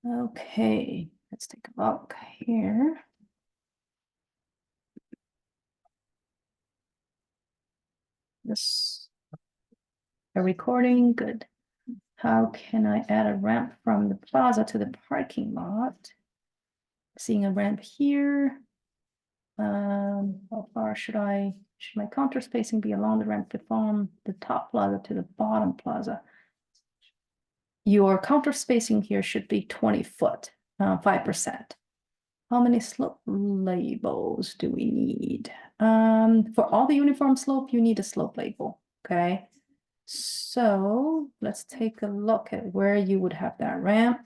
Okay, let's take a look here. This a recording, good. How can I add a ramp from the plaza to the parking lot? Seeing a ramp here. How far should my counter spacing be along the ramp from the top plaza to the bottom plaza? Your counter spacing here should be 20 foot, 5%. How many slope labels do we need? For all the uniform slope, you need a slope label, okay? So let's take a look at where you would have that ramp.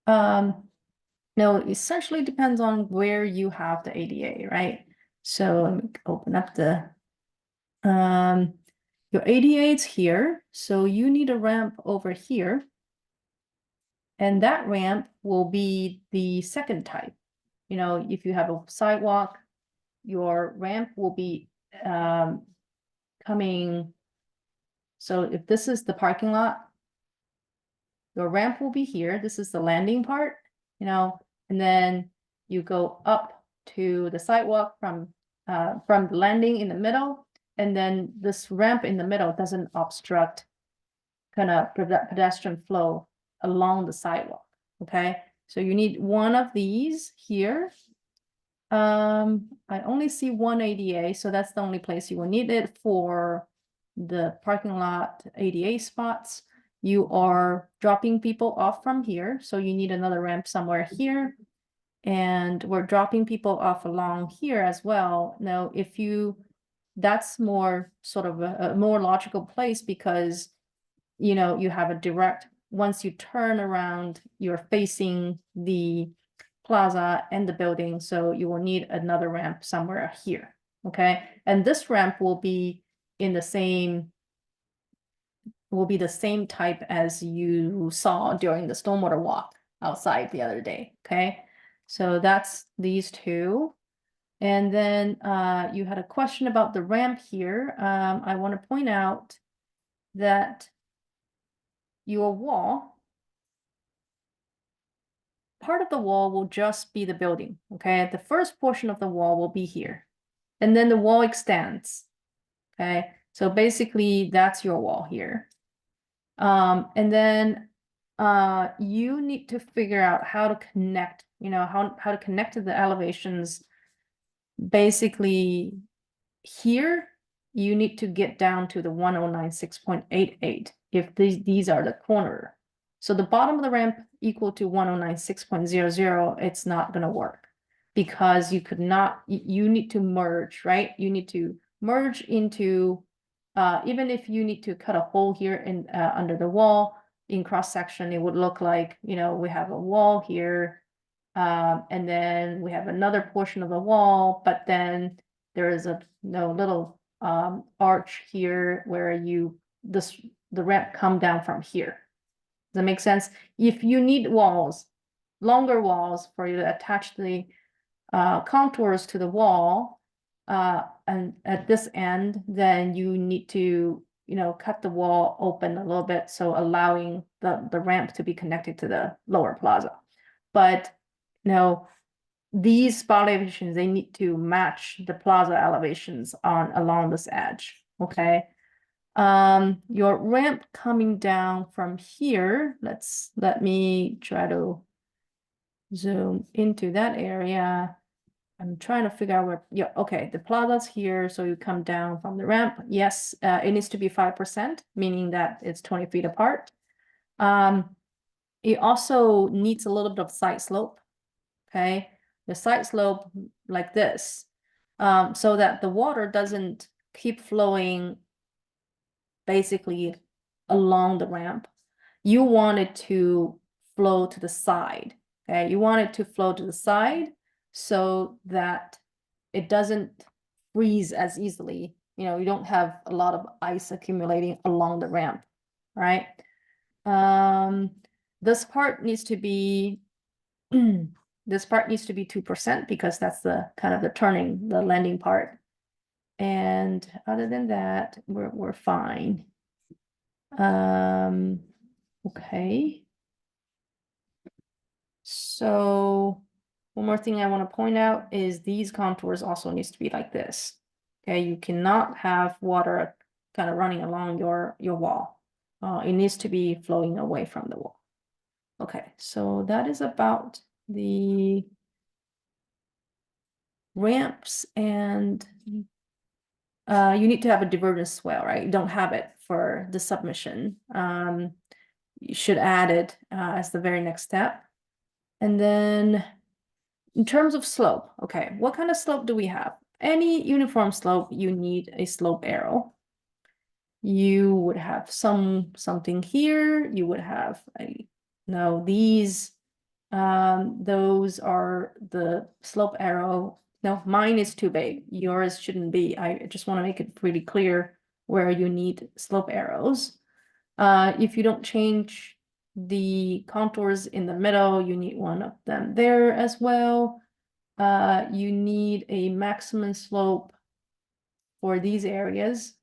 No, it essentially depends on where you have the ADA, right? So let me open up the, your ADA is here. So you need a ramp over here. And that ramp will be the second type. You know, if you have a sidewalk, your ramp will be coming. So if this is the parking lot, your ramp will be here. This is the landing part, you know, and then you go up to the sidewalk from the landing in the middle. And then this ramp in the middle doesn't obstruct kind of pedestrian flow along the sidewalk. Okay, so you need one of these here. I only see one ADA, so that's the only place you will need it for the parking lot ADA spots. You are dropping people off from here, so you need another ramp somewhere here. And we're dropping people off along here as well. Now, if you, that's more sort of a more logical place because, you know, you have a direct, once you turn around, you're facing the plaza and the building, so you will need another ramp somewhere here, okay? And this ramp will be in the same, will be the same type as you saw during the stormwater walk outside the other day, okay? So that's these two. And then you had a question about the ramp here. I want to point out that your wall, part of the wall will just be the building, okay? The first portion of the wall will be here. And then the wall extends, okay? So basically that's your wall here. And then you need to figure out how to connect, you know, how to connect to the elevations. Basically here, you need to get down to the 1096.88 if these are the corner. So the bottom of the ramp equal to 1096.00, it's not going to work because you could not, you need to merge, right? You need to merge into, even if you need to cut a hole here in under the wall in cross section, it would look like, you know, we have a wall here, and then we have another portion of the wall, but then there is a little arch here where the ramp come down from here. Does that make sense? If you need walls, longer walls for you to attach the contours to the wall, and at this end, then you need to, you know, cut the wall open a little bit, so allowing the ramp to be connected to the lower plaza. But you know, these spot elevations, they need to match the plaza elevations along this edge, okay? Your ramp coming down from here, let me try to zoom into that area. I'm trying to figure out where, yeah, okay, the plaza's here, so you come down from the ramp. Yes, it needs to be 5%, meaning that it's 20 feet apart. It also needs a little bit of side slope, okay? The side slope like this, so that the water doesn't keep flowing basically along the ramp. You want it to flow to the side, okay? You want it to flow to the side so that it doesn't freeze as easily. You know, you don't have a lot of ice accumulating along the ramp, right? This part needs to be this part needs to be 2% because that's the kind of the turning, the landing part. And other than that, we're fine. Okay. So one more thing I want to point out is these contours also needs to be like this. Okay, you cannot have water kind of running along your wall. It needs to be flowing away from the wall. Okay, so that is about the ramps, and you need to have a divergence swell, right? You don't have it for the submission. You should add it as the very next step. And then in terms of slope, okay, what kind of slope do we have? Any uniform slope, you need a slope arrow. You would have something here, you would have these, those are the slope arrow. No, mine is too big, yours shouldn't be. I just want to make it pretty clear where you need slope arrows. If you don't change the contours in the middle, you need one of them there as well. You need a maximum slope for these areas.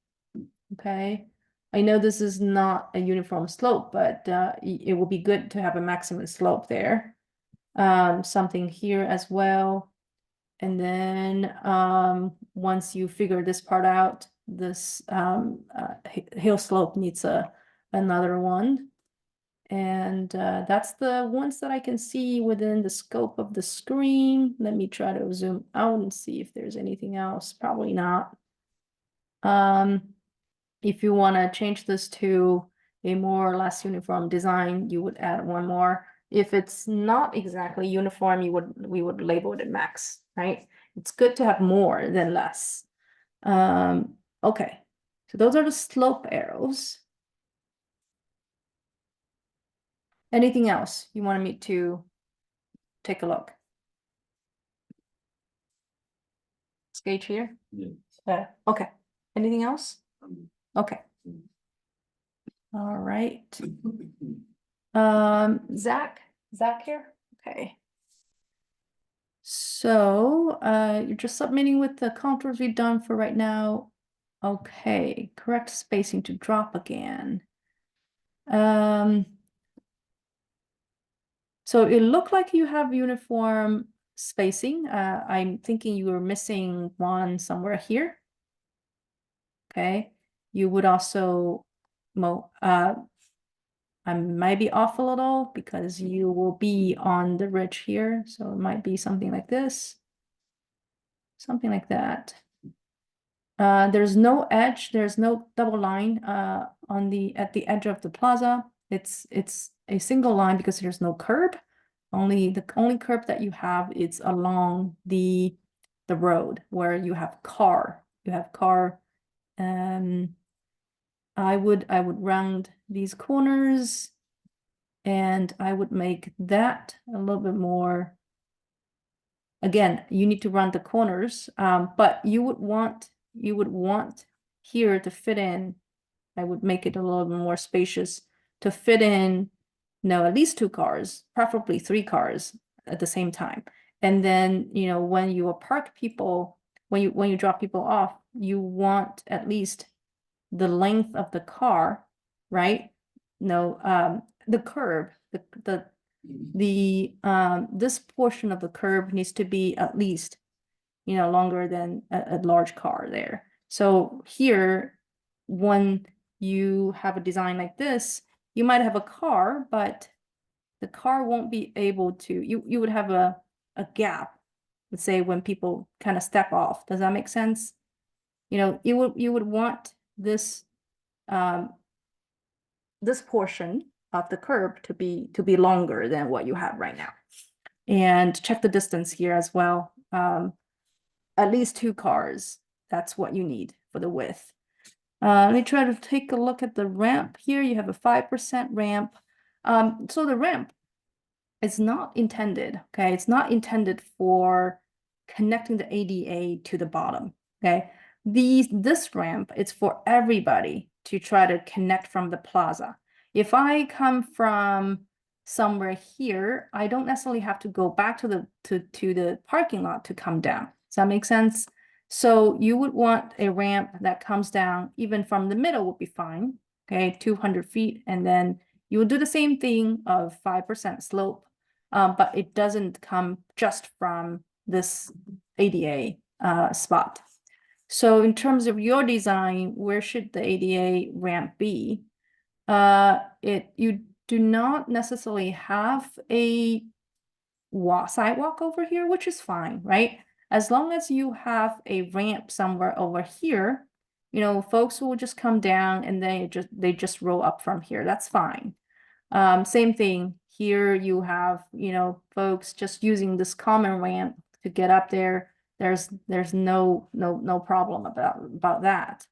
Okay, I know this is not a uniform slope, but it will be good to have a maximum slope there. Something here as well. And then once you figure this part out, this hill slope needs another one. And that's the ones that I can see within the scope of the screen. Let me try to zoom out and see if there's anything else. Probably not. If you want to change this to a more or less uniform design, you would add one more. If it's not exactly uniform, we would label it a max, right? It's good to have more than less. Okay, so those are the slope arrows. Anything else you wanted me to take a look? Sketch here? Yeah. Okay. Anything else? Okay. All right. Zach here? Okay. So you're just submitting with the contours we've done for right now. Okay, correct spacing to drop again. So it looked like you have uniform spacing. I'm thinking you were missing one somewhere here. Okay, you would also, I might be off a little because you will be on the ridge here. So it might be something like this. Something like that. There's no edge, there's no double line at the edge of the plaza. It's a single line because there's no curb. The only curb that you have is along the road where you have car. I would round these corners, and I would make that a little bit more. Again, you need to round the corners, but you would want here to fit in. I would make it a little bit more spacious to fit in, at least 2 cars, preferably 3 cars at the same time. And then, when you park people, when you drop people off, you want at least the length of the car, right? The curb, this portion of the curb needs to be at least, longer than a large car there. So here, when you have a design like this, you might have a car, but the car won't be able to, you would have a gap, let's say, when people kind of step off. Does that make sense? You would want this this portion of the curb to be longer than what you have right now. And check the distance here as well. At least 2 cars. That's what you need for the width. Let me try to take a look at the ramp here. You have a 5% ramp. So the ramp is not intended, okay? It's not intended for connecting the ADA to the bottom, okay? This ramp is for everybody to try to connect from the plaza. If I come from somewhere here, I don't necessarily have to go back to the parking lot to come down. Does that make sense? So you would want a ramp that comes down even from the middle would be fine, okay? 200 feet, and then you would do the same thing of 5% slope but it doesn't come just from this ADA spot. So in terms of your design, where should the ADA ramp be? You do not necessarily have a sidewalk over here, which is fine, right? As long as you have a ramp somewhere over here, you know, folks will just come down and they just roll up from here. That's fine. Same thing here. You have, you know, folks just using this common ramp to get up there. There's no problem about that.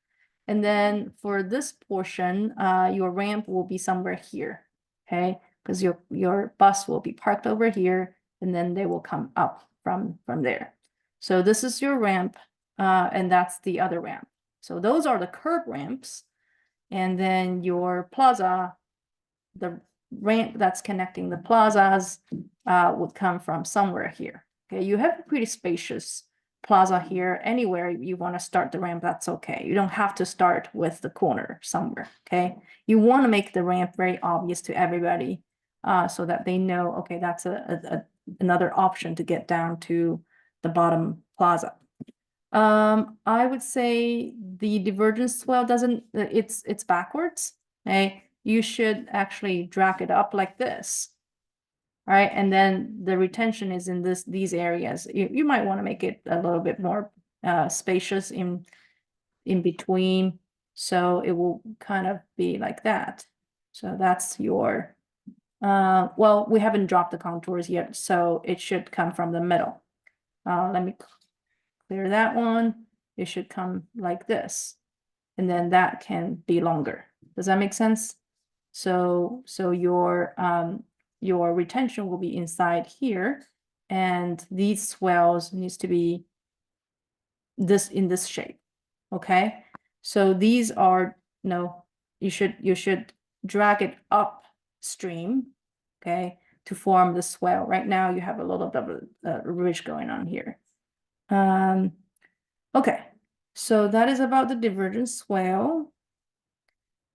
And then for this portion, your ramp will be somewhere here, okay? Because your bus will be parked over here, and then they will come up from there. So this is your ramp, and that's the other ramp. So those are the curb ramps, and then your plaza, the ramp that's connecting the plazas, would come from somewhere here. Okay, you have a pretty spacious plaza here. Anywhere you want to start the ramp, that's okay. You don't have to start with the corner somewhere. Okay, you want to make the ramp very obvious to everybody, so that they know, okay, that's another option to get down to the bottom plaza. I would say the divergence swell doesn't, it's backwards. Okay, you should actually drag it up like this. All right, and then the retention is in these areas. You might want to make it a little bit more spacious in between, so it will kind of be like that. So that's your well, we haven't dropped the contours yet, so it should come from the middle. Let me clear that one. It should come like this, and then that can be longer. Does that make sense? So your retention will be inside here, and these swells needs to be in this shape. Okay, so these are, no, you should drag it upstream, okay, to form the swell. Right now you have a little bit of a ridge going on here. Okay, so that is about the divergent swell.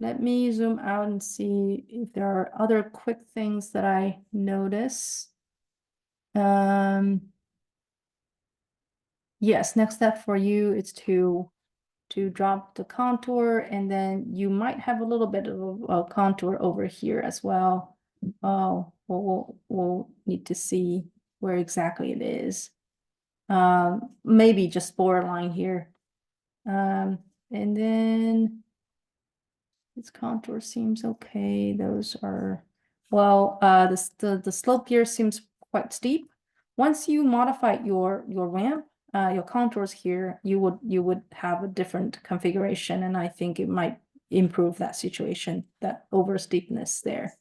Let me zoom out and see if there are other quick things that I notice. Yes, next step for you is to drop the contour, and then you might have a little bit of a contour over here as well. Oh, we'll need to see where exactly it is. Maybe just borderline here. And then its contour seems okay. Those are, well, the slope here seems quite steep. Once you modify your ramp, your contours here, you would have a different configuration, and I think it might improve that situation, that over steepness there.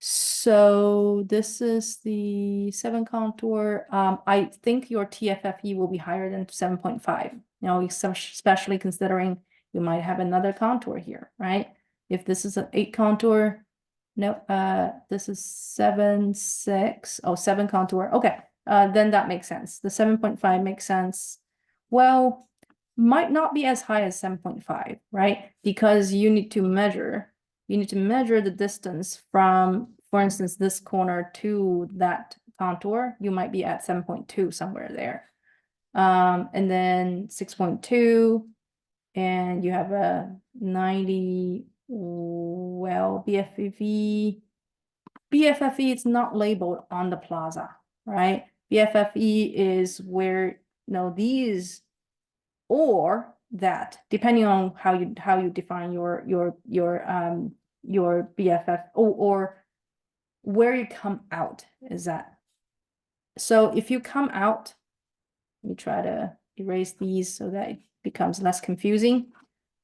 So this is the 7 contour. I think your TFFE will be higher than 7.5. You know, especially considering you might have another contour here, right? If this is an 8 contour, no, this is 7.6. Oh, 7 contour. Okay, then that makes sense. The 7.5 makes sense. Well, might not be as high as 7.5, right? Because you need to measure the distance from, for instance, this corner to that contour. You might be at 7.2 somewhere there. And then 6.2, and you have a 90, well, BFFE. BFFE is not labeled on the plaza, right? BFFE is where, these or that, depending on how you define your BFF, or where you come out is that. So if you come out, let me try to erase these so that it becomes less confusing.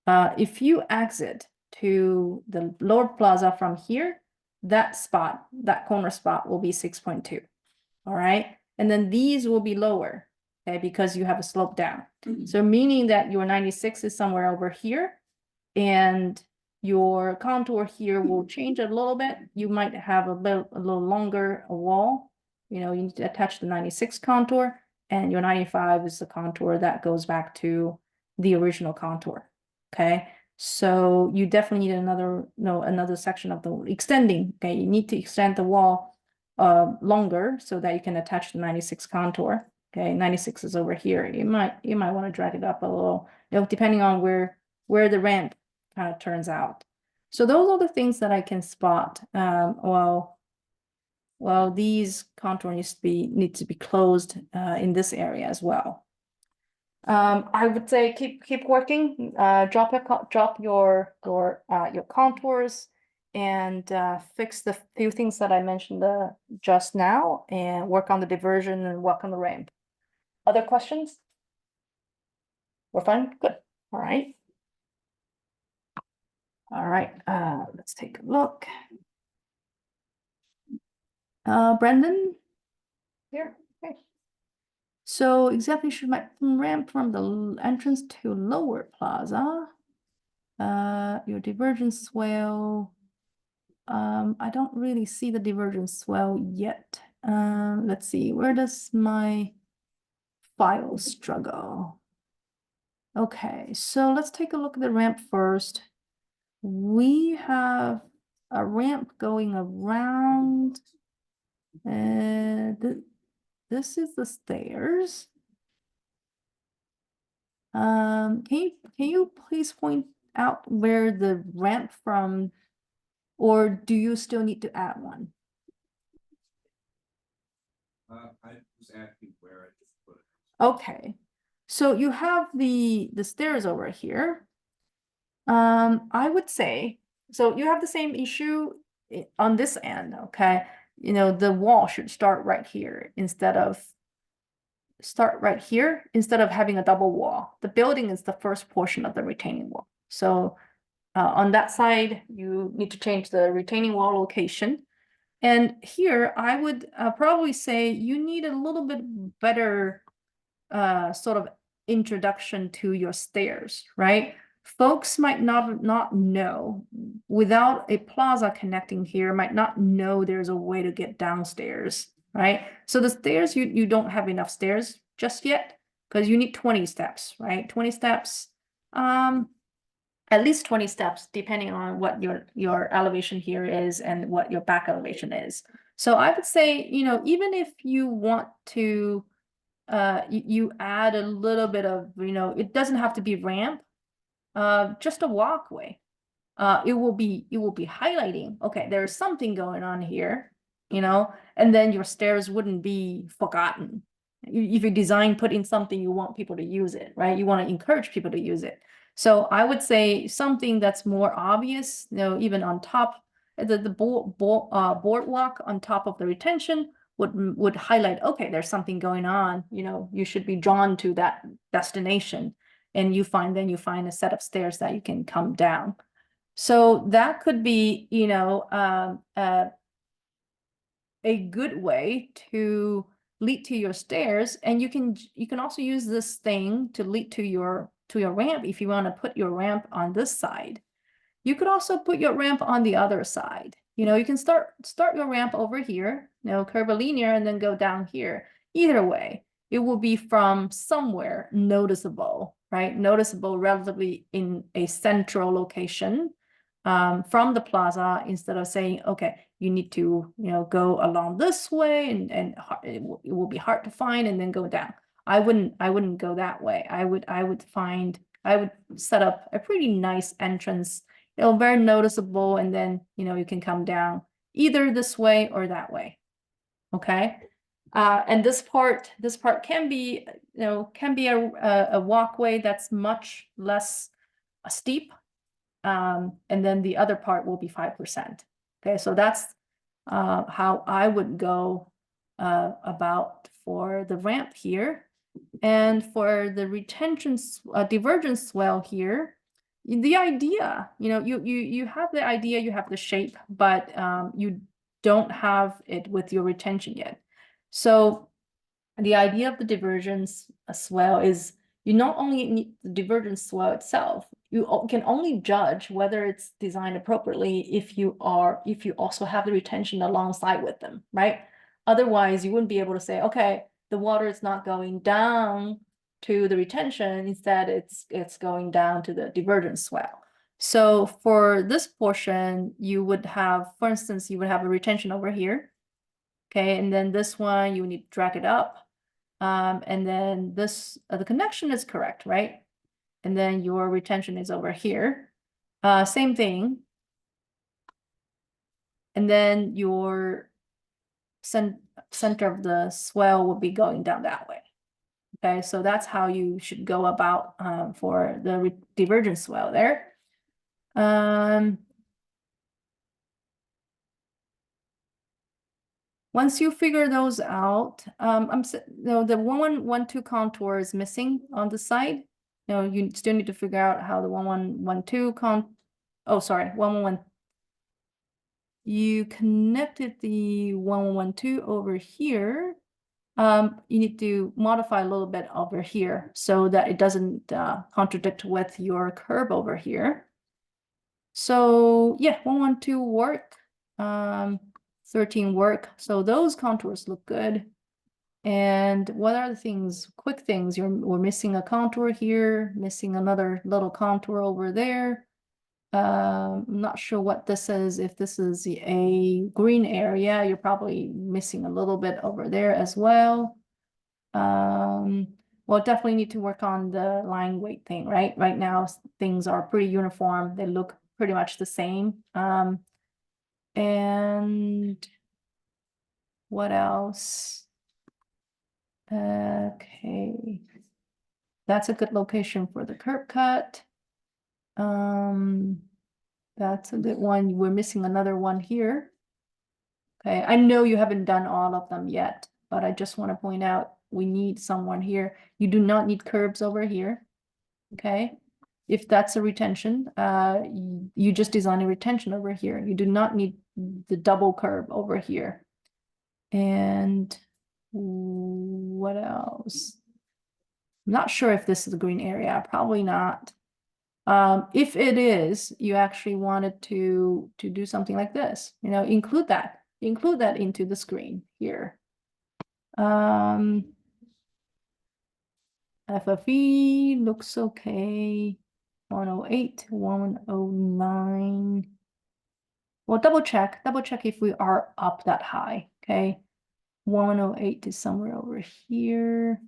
If you exit to the lower plaza from here, that corner spot will be 6.2. All right, and then these will be lower, okay, because you have a slope down. So meaning that your 96 is somewhere over here, and your contour here will change a little bit. You might have a little longer wall. You need to attach the 96 contour, and your 95 is the contour that goes back to the original contour. Okay, So you definitely need another section of the extending. Okay, you need to extend the wall longer so that you can attach the 96 contour. Okay, 96 is over here. You might want to drag it up a little, depending on where the ramp kind of turns out. So those are the things that I can spot. Well, these contour need to be closed in this area as well. I would say keep working. Drop your contours and fix the few things that I mentioned just now, and work on the diversion and work on the ramp. Other questions? We're fine. Good. All right. All right. Let's take a look. Brendan, here. Okay. So examination ramp from the entrance to lower plaza. Your divergence swell. I don't really see the divergence swell yet. Let's see, where does my file struggle? Okay, so let's take a look at the ramp first. We have a ramp going around. This is the stairs. Can you please point out where the ramp from, or do you still need to add one? I was asking where I just put it. Okay, so you have the stairs over here. I would say, so you have the same issue on this end, okay? The wall should start right here instead of having a double wall. The building is the first portion of the retaining wall. So on that side, you need to change the retaining wall location. And here, I would probably say you need a little bit better sort of introduction to your stairs, right? Folks might not know, without a plaza connecting here, might not know there's a way to get downstairs, right? So the stairs, you don't have enough stairs just yet, because you need 20 steps, right? 20 steps, at least 20 steps, depending on what your elevation here is and what your back elevation is. So I would say, even if you want to you add a little bit of, it doesn't have to be ramp, just a walkway. It will be highlighting, okay, there's something going on here, and then your stairs wouldn't be forgotten. If you design put in something, you want people to use it, right? You want to encourage people to use it. So I would say something that's more obvious, even on top, the boardwalk on top of the retention would highlight, okay, there's something going on, you should be drawn to that destination, and you find a set of stairs that you can come down. So that could be, a good way to lead to your stairs, and you can also use this thing to lead to your ramp if you want to put your ramp on this side. You could also put your ramp on the other side. You can start your ramp over here, curvilinear, and then go down here. Either way, it will be from somewhere noticeable, right? Noticeable relatively in a central location from the plaza, instead of saying, okay, you need to, go along this way and it will be hard to find and then go down. I wouldn't go that way. I would set up a pretty nice entrance, very noticeable, and then, you can come down either this way or that way. Okay. And this part can be, a walkway that's much less steep. And then the other part will be 5%. Okay, so that's how I would go about for the ramp here. And for the divergence swell here, the idea, you have the idea, you have the shape, but you don't have it with your retention yet. So the idea of the divergence swell is you not only need the divergence swell itself, you can only judge whether it's designed appropriately if you also have the retention alongside with them, right? Otherwise, you wouldn't be able to say, okay, the water is not going down to the retention, instead it's going down to the divergence swell. So for this portion, you would have, for instance, you would have a retention over here. Okay, and then this one, you need to drag it up. And then this, the connection is correct, right? And then your retention is over here. Same thing. And then your center of the swell will be going down that way. Okay, so that's how you should go about for the divergent swell there. Once you figure those out, the 1112 contour is missing on the side. You still need to figure out how the 1112 oh, sorry, 111. You connected the 1112 over here. You need to modify a little bit over here so that it doesn't contradict with your curve over here. So yeah, 112 work, 13 work. So those contours look good. And what are the things, quick things? We're missing a contour here, missing another little contour over there. I'm not sure what this is. If this is a green area, you're probably missing a little bit over there as well. We'll definitely need to work on the line weight thing, right? Right now, things are pretty uniform. They look pretty much the same. And what else? Okay. That's a good location for the curb cut. That's a good one. We're missing another one here. Okay, I know you haven't done all of them yet, but I just want to point out we need someone here. You do not need curbs over here. Okay, if that's a retention, you just design a retention over here. You do not need the double curb over here. And what else? I'm not sure if this is a green area, probably not. If it is, you actually wanted to do something like this, include that into the screen here. FFE looks okay. 108, 109. Well, double check if we are up that high, okay? 108 is somewhere over here.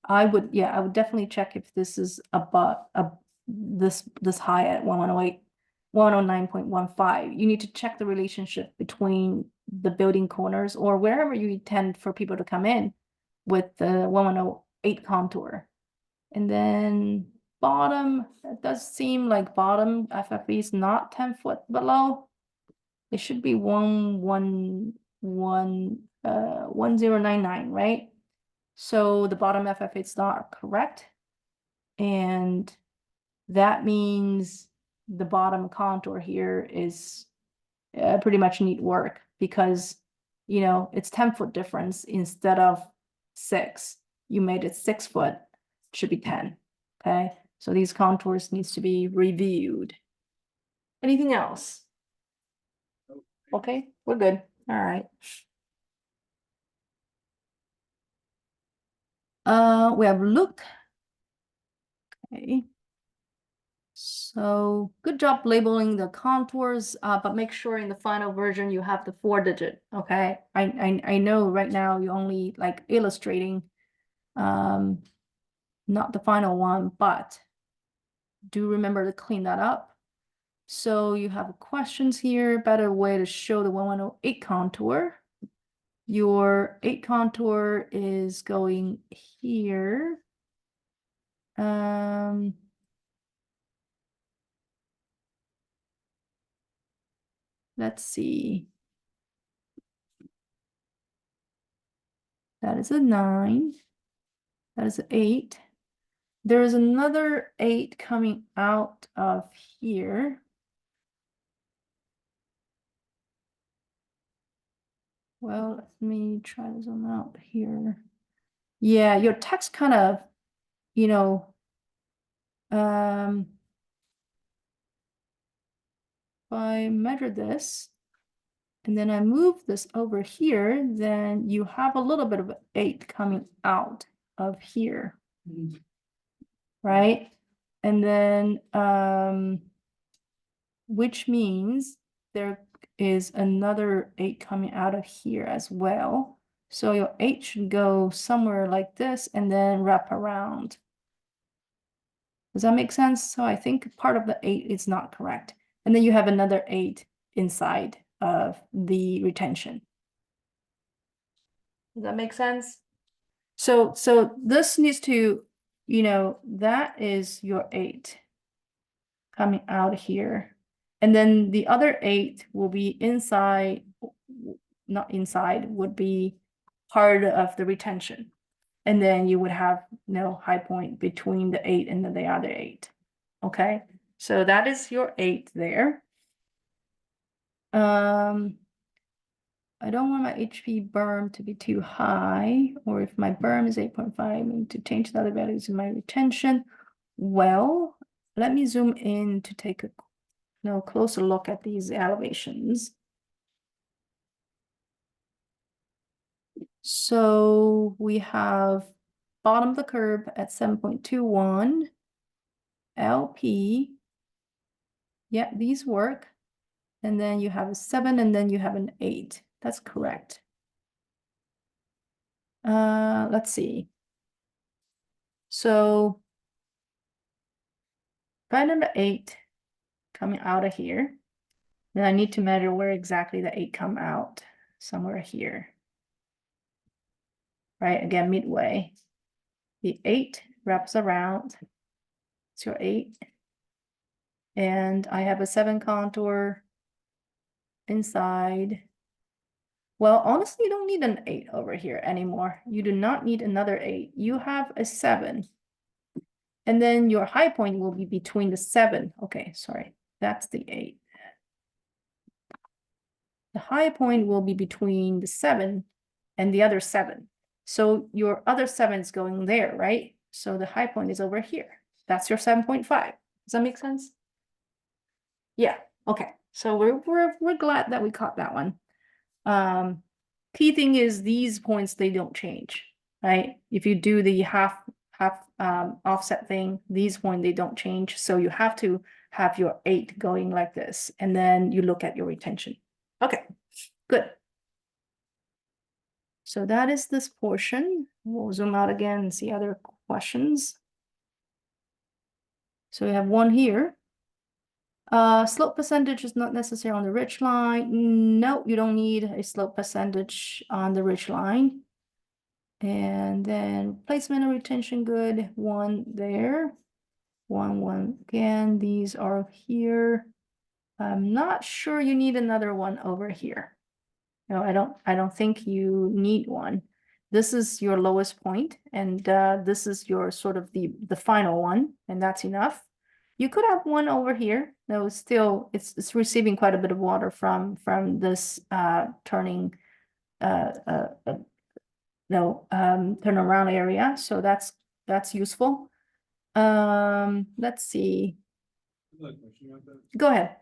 I would definitely check if this is above this high at 108, 109.15. You need to check the relationship between the building corners or wherever you intend for people to come in with the 108 contour. And then bottom, it does seem like bottom FFE is not 10 foot below. It should be 1099, right? So the bottom FF is not correct. And that means the bottom contour here is pretty much neat work because, it's 10-foot difference instead of 6. You made it 6 foot, it should be 10. Okay, so these contours needs to be reviewed. Anything else? Okay, we're good. All right. We have look. Okay. So good job labeling the contours, but make sure in the final version you have the 4-digit. Okay. I know right now you only like illustrating, not the final one, but do remember to clean that up. So you have questions here, better way to show the 1108 contour. Your 8 contour is going here. Let's see. That is a 9. That is an 8. There is another 8 coming out of here. Well, let me try to zoom out here. Yeah, your text kind of, if I measure this and then I move this over here, then you have a little bit of 8 coming out of here, right? And then, which means there is another 8 coming out of here as well. So your 8 should go somewhere like this and then wrap around. Does that make sense? So I think part of the 8 is not correct. And then you have another 8 inside of the retention. Does that make sense? So this needs to, you know, that is your 8 coming out here. And then the other 8 will be inside, not inside, would be part of the retention. And then you would have no high point between the 8 and then the other 8. Okay, so that is your 8 there. I don't want my HP berm to be too high, or if my berm is 8.5, I need to change the other values in my retention. Well, let me zoom in to take a closer look at these elevations. So we have bottom of the curve at 7.21, LP. Yeah, these work. And then you have a 7 and then you have an 8. That's correct. Let's see. So find number 8 coming out of here. Then I need to measure where exactly the 8 come out. Somewhere here. Right, again, midway. The 8 wraps around. It's your 8. And I have a 7 contour inside. Well, honestly, you don't need an 8 over here anymore. You do not need another 8. You have a 7. And then your high point will be between the 7. Okay, sorry. That's the 8. The high point will be between the 7 and the other 7. So your other 7 is going there, right? So the high point is over here. That's your 7.5. Does that make sense? Yeah, okay. So we're glad that we caught that one. Key thing is these points, they don't change, right? If you do the half offset thing, these points, they don't change. So you have to have your 8 going like this, and then you look at your retention. Okay, good. So that is this portion. We'll zoom out again and see other questions. So we have one here. Slope percentage is not necessary on the ridge line. No, you don't need a slope percentage on the ridge line. And then placement and retention good, 1 there, 1 again. These are here. I'm not sure you need another one over here. No, I don't think you need one. This is your lowest point, and this is your sort of the final one, and that's enough. You could have one over here. No, still it's receiving quite a bit of water from this turning turnaround area, so that's useful. Let's see. Go ahead.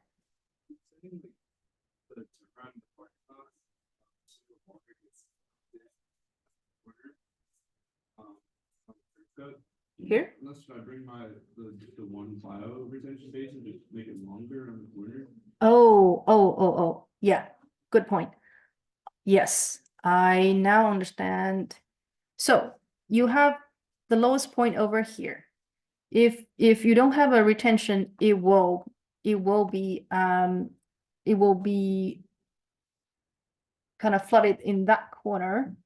Here? Unless I bring the one plow retention basin, just make it longer on the corner. Oh, yeah, good point. Yes, I now understand. So you have the lowest point over here. If you don't have a retention, it will be kind of flooded in that corner.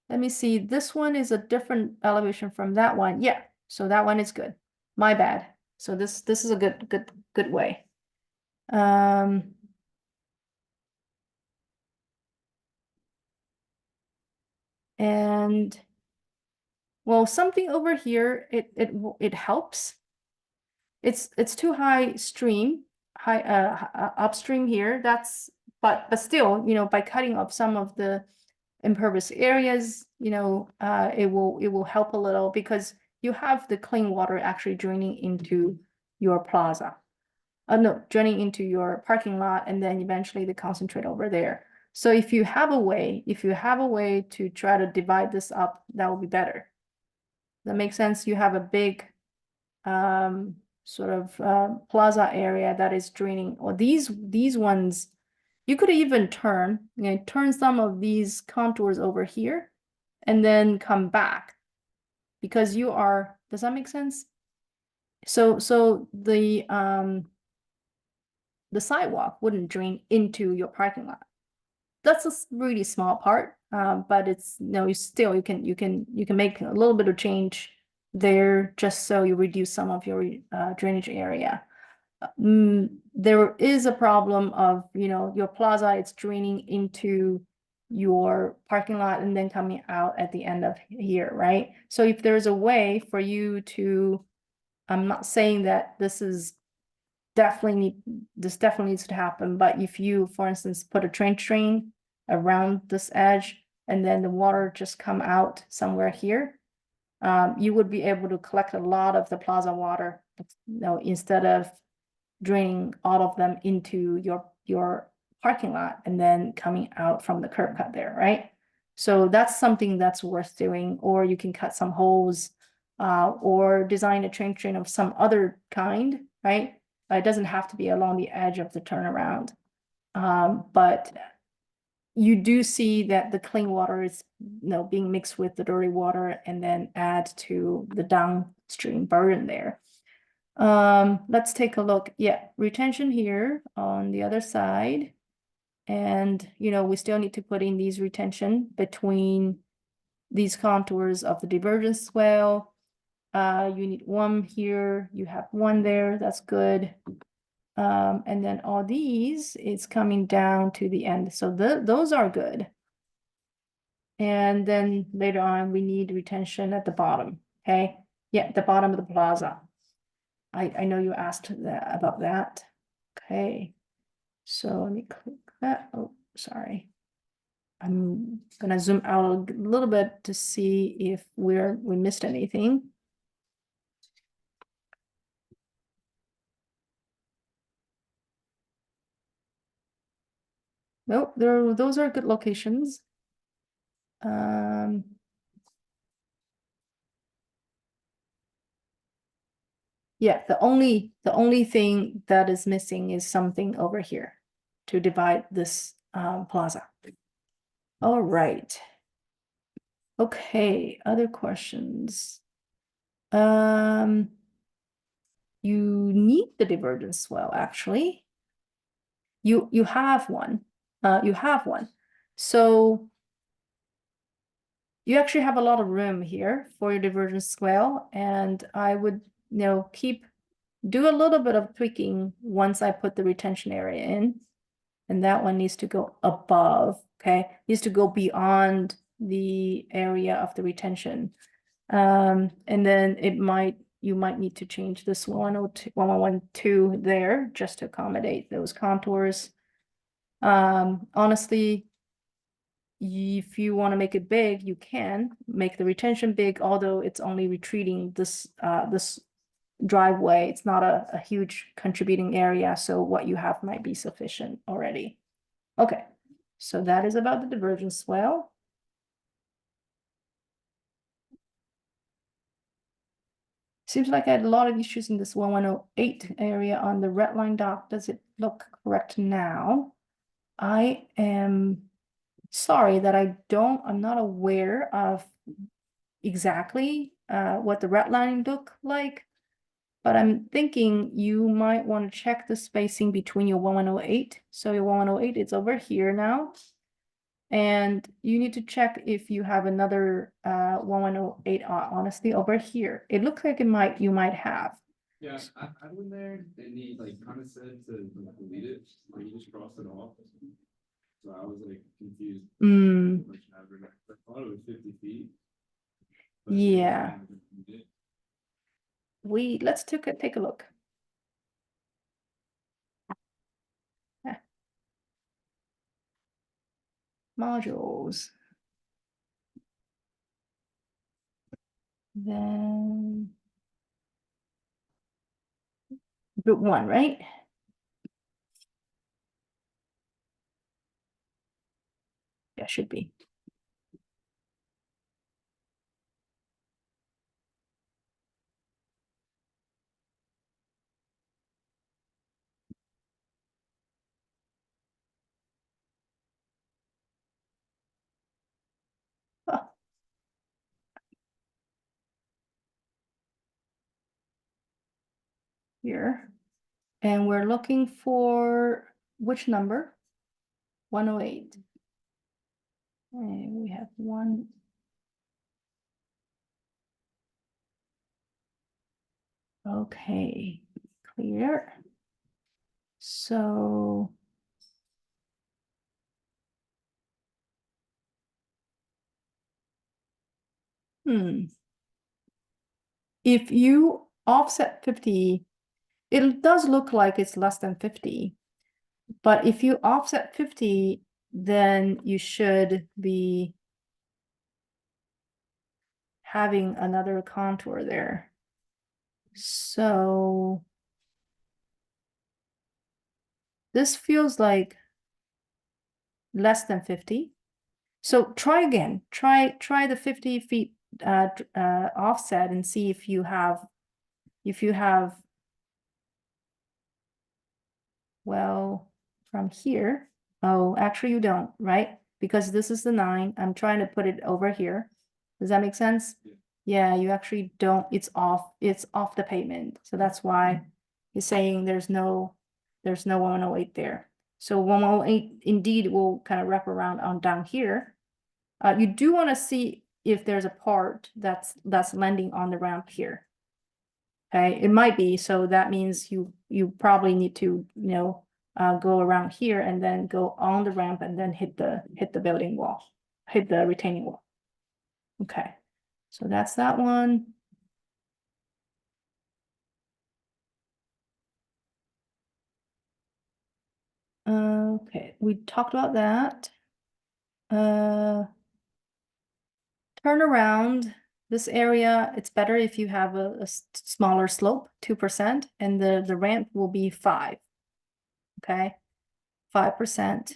Let me see, this one is a different elevation from that one. Yeah, so that one is good. My bad. So this is a good way. And well, something over here, it helps. It's too high stream, upstream here. That's but still, you know, by cutting off some of the impervious areas, you know, it will help a little because you have the clean water actually draining into your plaza. No, draining into your parking lot, and then eventually they concentrate over there. So if you have a way to try to divide this up, that would be better. That makes sense. You have a big sort of plaza area that is draining, or these ones, you could even turn some of these contours over here and then come back because you are, does that make sense? So the sidewalk wouldn't drain into your parking lot. That's a really small part, but it's no, you can make a little bit of change there just so you reduce some of your drainage area. There is a problem of, your plaza, it's draining into your parking lot and then coming out at the end of here, right? So if there's a way for you to, I'm not saying that this definitely needs to happen, but if you, for instance, put a trench drain around this edge and then the water just come out somewhere here, you would be able to collect a lot of the plaza water, instead of draining all of them into your parking lot and then coming out from the curb cut there, right? So that's something that's worth doing, or you can cut some holes, or design a trench drain of some other kind, right? It doesn't have to be along the edge of the turnaround. But you do see that the clean water is, being mixed with the dirty water and then add to the downstream burden there. Let's take a look. Yeah, retention here on the other side. And, we still need to put in these retention between these contours of the divergence swell. You need one here, you have one there, that's good. And then all these is coming down to the end. So those are good. And then later on, we need retention at the bottom, okay? Yeah, the bottom of the plaza. I know you asked about that. Okay, so let me click that. Oh, sorry. I'm gonna zoom out a little bit to see if we missed anything. Nope, those are good locations. Yeah, the only thing that is missing is something over here to divide this plaza. All right. Okay, other questions? You need the divergence swell, actually. You have one. You have one. So you actually have a lot of room here for your divergence swell, and I would, do a little bit of tweaking once I put the retention area in. And that one needs to go above, okay? Needs to go beyond the area of the retention. And then you might need to change this 1112 there just to accommodate those contours. Honestly, if you want to make it big, you can make the retention big, although it's only retreating this driveway. It's not a huge contributing area, so what you have might be sufficient already. Okay, so that is about the divergence swell. Seems like I had a lot of issues in this 1108 area on the red line dock. Does it look correct now? I am sorry that I'm not aware of exactly what the red line look like, but I'm thinking you might want to check the spacing between your 1108. So your 1108 is over here now. And you need to check if you have another 1108 honestly over here. It looks like you might have. Yeah, I went there and he kind of said to delete it, or you just cross it off. So I was confused. I thought it was 50 feet. Yeah. Let's take a look. Yeah. Modules. Then group 1, right? Yeah, should be. here. And we're looking for which number? 108. And we have one. Okay, clear. So if you offset 50, it does look like it's less than 50. But if you offset 50, then you should be having another contour there. So this feels like less than 50. So try again. Try the 50 feet offset and see if you have well from here. Oh, actually you don't, right? Because this is the 9. I'm trying to put it over here. Does that make sense? Yeah, you actually don't. It's off the pavement. So that's why he's saying there's no 108 there. So 108 indeed will kind of wrap around on down here. You do want to see if there's a part that's landing on the ramp here. Okay, it might be, so that means you probably need to, go around here and then go on the ramp and then hit the building wall, hit the retaining wall. Okay, so that's that one. Okay, we talked about that. Turn around. This area, it's better if you have a smaller slope, 2%, and the ramp will be 5. Okay, 5%.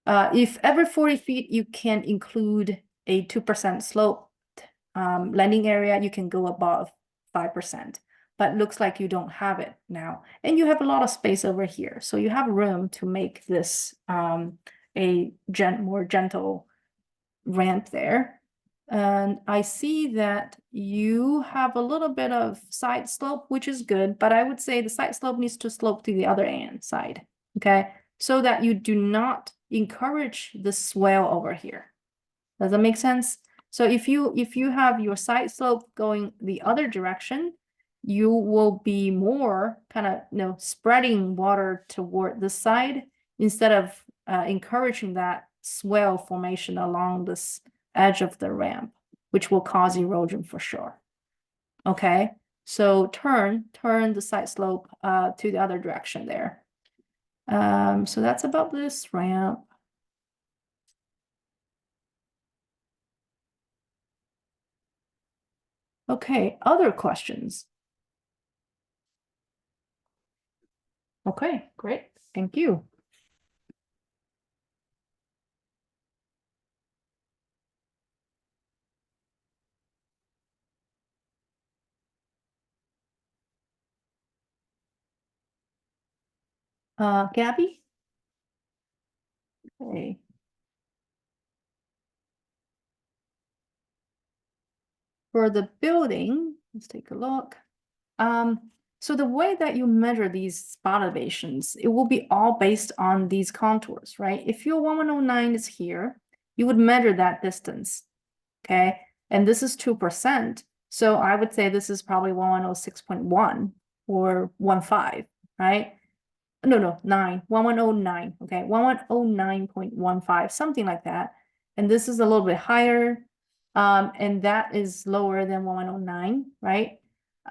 If every 40 feet you can include a 2% slope landing area, you can go above 5%. But looks like you don't have it now. And you have a lot of space over here. So you have room to make this a more gentle ramp there. And I see that you have a little bit of side slope, which is good, but I would say the side slope needs to slope to the other side, okay? So that you do not encourage the swell over here. Does that make sense? So if you have your side slope going the other direction, you will be more kind of, spreading water toward the side instead of encouraging that swell formation along this edge of the ramp, which will cause erosion for sure. Okay, so turn the side slope to the other direction there. So that's about this ramp. Okay, other questions? Okay, great. Thank you. Gabby? Okay. For the building, let's take a look. So the way that you measure these spot elevations, it will be all based on these contours, right? If your 1109 is here, you would measure that distance, okay? And this is 2%. So I would say this is probably 1106.1 or 15, right? No, 1109, okay? 1109.15, something like that. And this is a little bit higher. And that is lower than 1109, right?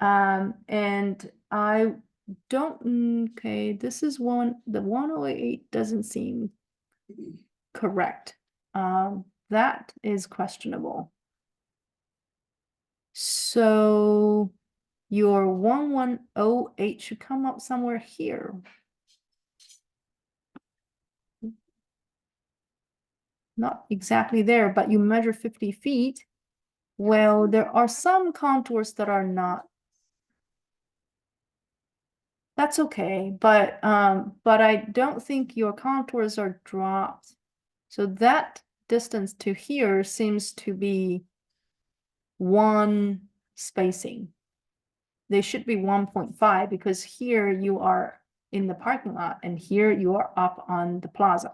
And I don't, okay, this is the 108 doesn't seem correct. That is questionable. So your 1108 should come up somewhere here. Not exactly there, but you measure 50 feet. Well, there are some contours that are not. That's okay, but I don't think your contours are dropped. So that distance to here seems to be one spacing. they should be 1.5 because here you are in the parking lot and here you are up on the plaza.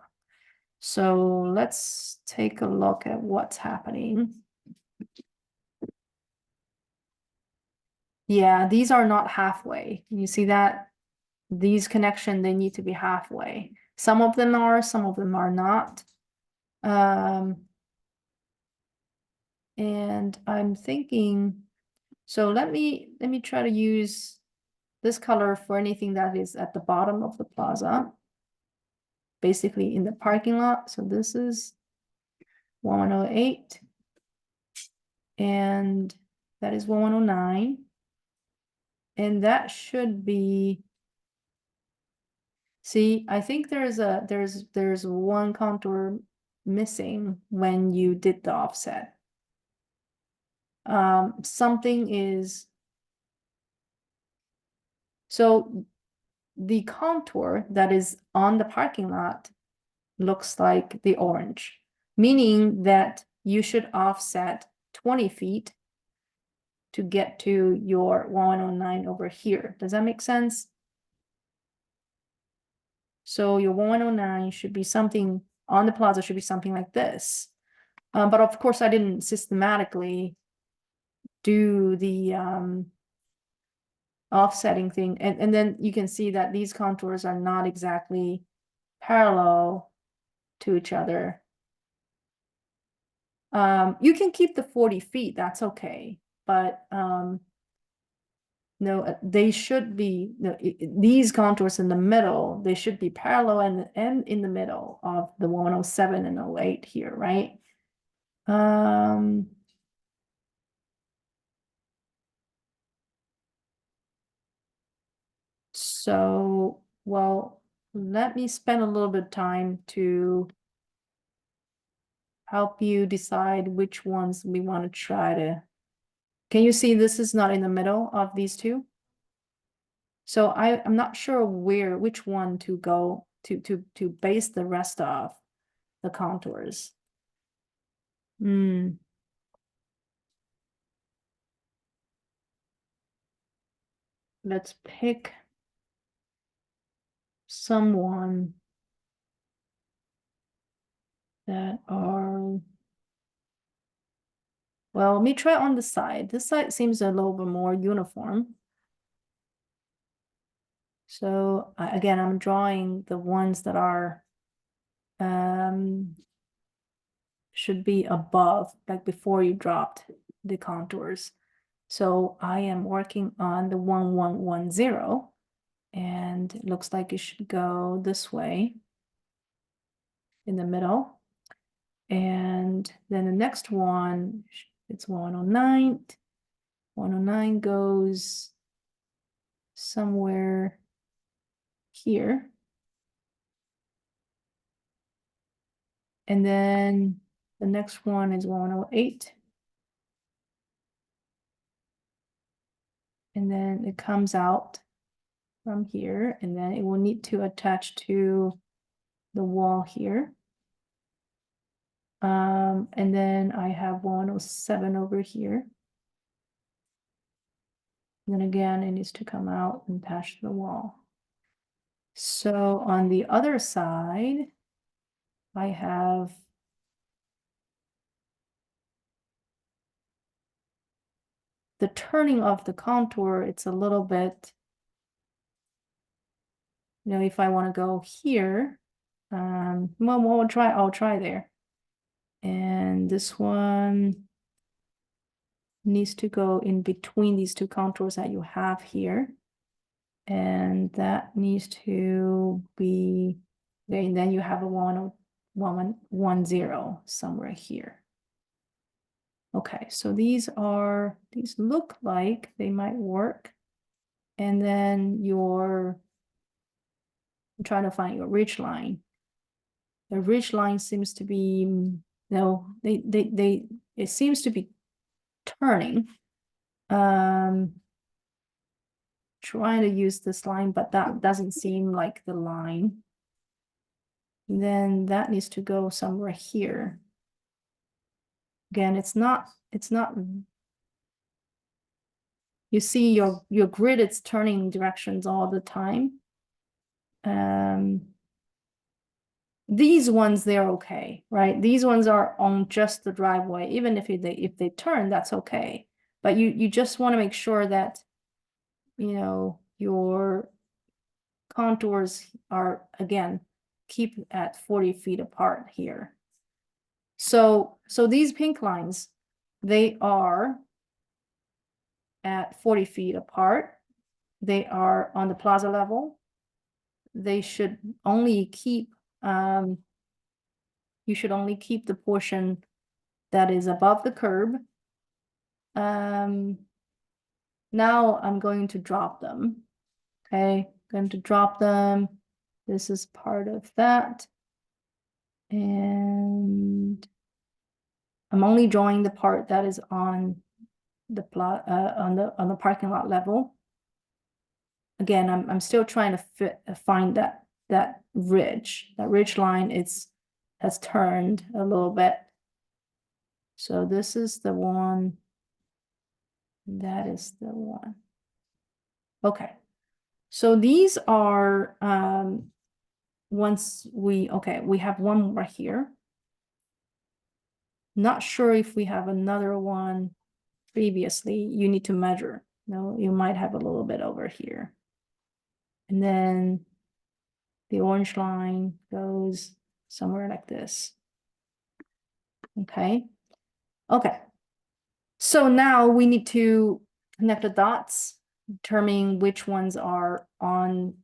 So let's take a look at what's happening. Yeah, these are not halfway. You see that? These connection, they need to be halfway. Some of them are, some of them are not. And I'm thinking, so let me try to use this color for anything that is at the bottom of the plaza, basically in the parking lot. So this is 1108 and that is 1109. And that should be, see, I think there's one contour missing when you did the offset. Something is, so the contour that is on the parking lot looks like the orange, meaning that you should offset 20 feet to get to your 109 over here. Does that make sense? So your 109 should be something on the plaza, should be something like this. But of course, I didn't systematically do the offsetting thing. And then you can see that these contours are not exactly parallel to each other. You can keep the 40 feet, that's okay. But no, they should be, no, these contours in the middle, they should be parallel and in the middle of the 107 and 08 here, right? So, well, let me spend a little bit of time to help you decide which ones we want to try to. Can you see this is not in the middle of these two? So I'm not sure which one to go to base the rest of the contours. Let's pick someone that are, well, let me try on the side. This side seems a little bit more uniform. So again, I'm drawing the ones that are should be above, like before you dropped the contours. So I am working on the 1110 and it looks like it should go this way in the middle. And then the next one, it's 109. 109 goes somewhere here. And then the next one is 108. And then it comes out from here, and then it will need to attach to the wall here. And then I have 107 over here. And then again, it needs to come out and attach to the wall. So on the other side, I have the turning of the contour. It's a little bit, you know, if I want to go here, well, I'll try there. And this one needs to go in between these two contours that you have here. And that needs to be, and then you have a 110 somewhere here. Okay, so these look like they might work. And then I'm trying to find your ridge line. The ridge line seems to be, no, it seems to be turning. Trying to use this line, but that doesn't seem like the line. And then that needs to go somewhere here. Again, it's not you see your grid is turning directions all the time. These ones, they're okay, right? These ones are on just the driveway. Even if they turn, that's okay. But you just want to make sure that, you know, your contours are, again, keep at 40 feet apart here. So these pink lines, they are at 40 feet apart. They are on the plaza level. They should only keep, you should only keep the portion that is above the curb. Now I'm going to drop them. Okay, going to drop them. This is part of that. And I'm only drawing the part that is on the on the parking lot level. Again, I'm still trying to find that ridge. That ridge line has turned a little bit. So this is the one. That is the one. Okay. So these are we have one more here. Not sure if we have another one previously. You need to measure. No, you might have a little bit over here. And then the orange line goes somewhere like this. Okay. Okay. So now we need to connect the dots, determine which ones are going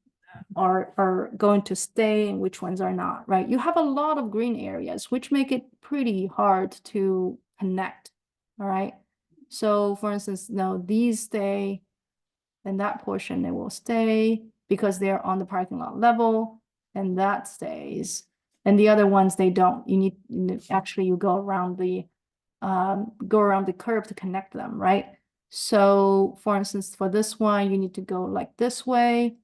to stay and which ones are not, right? You have a lot of green areas, which make it pretty hard to connect. All right. So for instance, no, these stay, and that portion they will stay because they're on the parking lot level, and that stays. And the other ones they don't. You need actually you go around the curve to connect them, right? So for instance, for this one, you need to go like this way,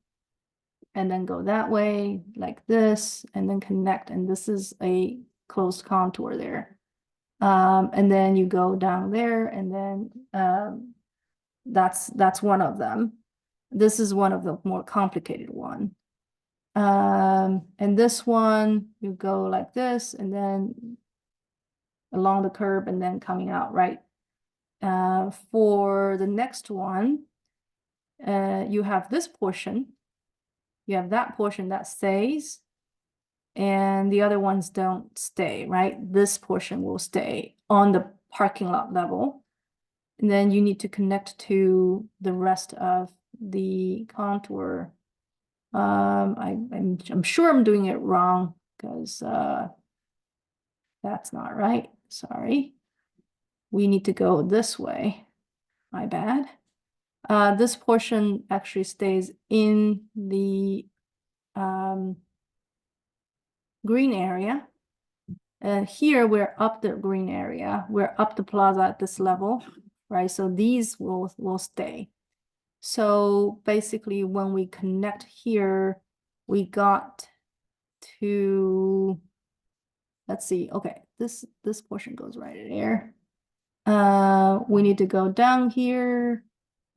and then go that way like this, and then connect. And this is a closed contour there. And then you go down there, and then that's one of them. This is one of the more complicated one. And this one, you go like this, and then along the curb, and then coming out, right? For the next one, you have this portion. You have that portion that stays, and the other ones don't stay, right? This portion will stay on the parking lot level. And then you need to connect to the rest of the contour. I'm sure I'm doing it wrong because that's not right. Sorry. We need to go this way. My bad. This portion actually stays in the green area. And here we're up the green area. We're up the plaza at this level, right? So these will stay. So basically when we connect here, we got to, let's see, okay, this portion goes right there. We need to go down here,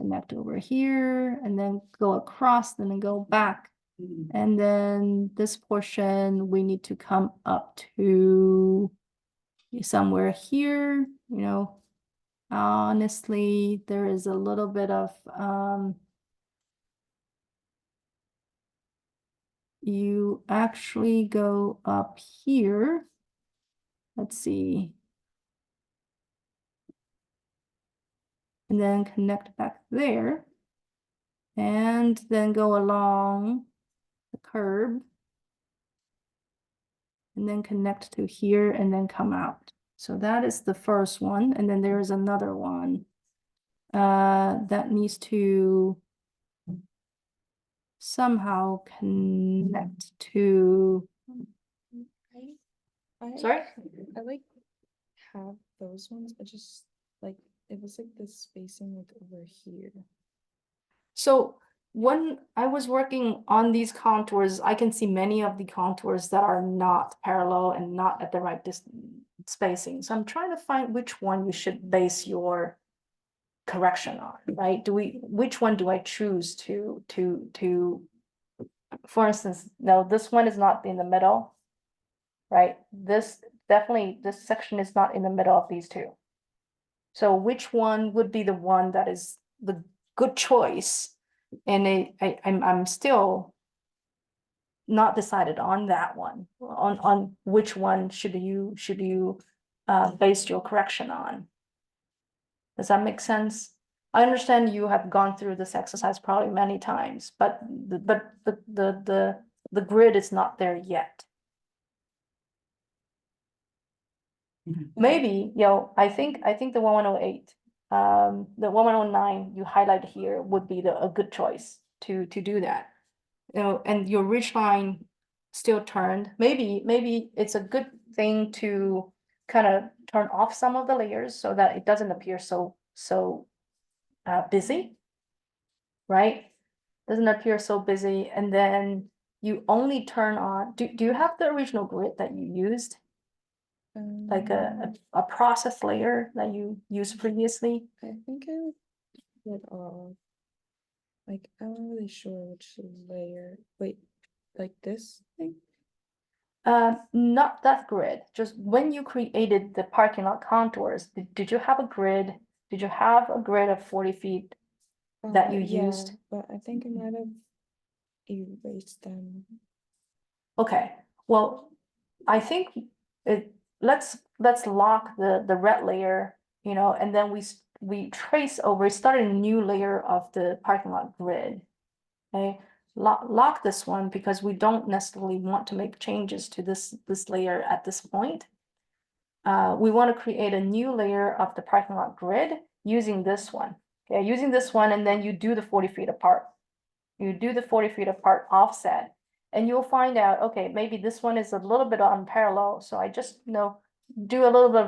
connect over here, and then go across, and then go back. And then this portion, we need to come up to somewhere here, you know. Honestly, there is a little bit of, you actually go up here. Let's see. And then connect back there. And then go along the curb. And then connect to here and then come out. So that is the first one. And then there is another one that needs to somehow connect to. Sorry? I like have those ones, but just like it was like this spacing like over here. So when I was working on these contours, I can see many of the contours that are not parallel and not at the right spacing. So I'm trying to find which one you should base your correction on, right? Which one do I choose for instance, no, this one is not in the middle, right? This section is not in the middle of these two. So which one would be the one that is the good choice? And I'm still not decided on that one, on which one should you base your correction on. Does that make sense? I understand you have gone through this exercise probably many times, but the grid is not there yet. Maybe, I think the 1108, the 1109 you highlight here would be a good choice to do that. And your ridge line still turned. Maybe it's a good thing to kind of turn off some of the layers so that it doesn't appear so busy, right? Doesn't appear so busy, and then you only turn on. Do you have the original grid that you used? Like a process layer that you used previously? I think I would get off. Like, I'm not really sure which layer. Wait, like this thing? Not that grid, just when you created the parking lot contours, did you have a grid? Did you have a grid of 40 feet that you Yeah, used? but I think I might have erased them. Okay, well, I think let's lock the red layer, and then we trace over, start a new layer of the parking lot grid. Okay, lock this one because we don't necessarily want to make changes to this layer at this point. We want to create a new layer of the parking lot grid using this one. Okay, using this one, and then you do the 40 feet apart. You do the 40 feet apart offset, and you'll find out, okay, maybe this one is a little bit unparalleled, so I just, do a little bit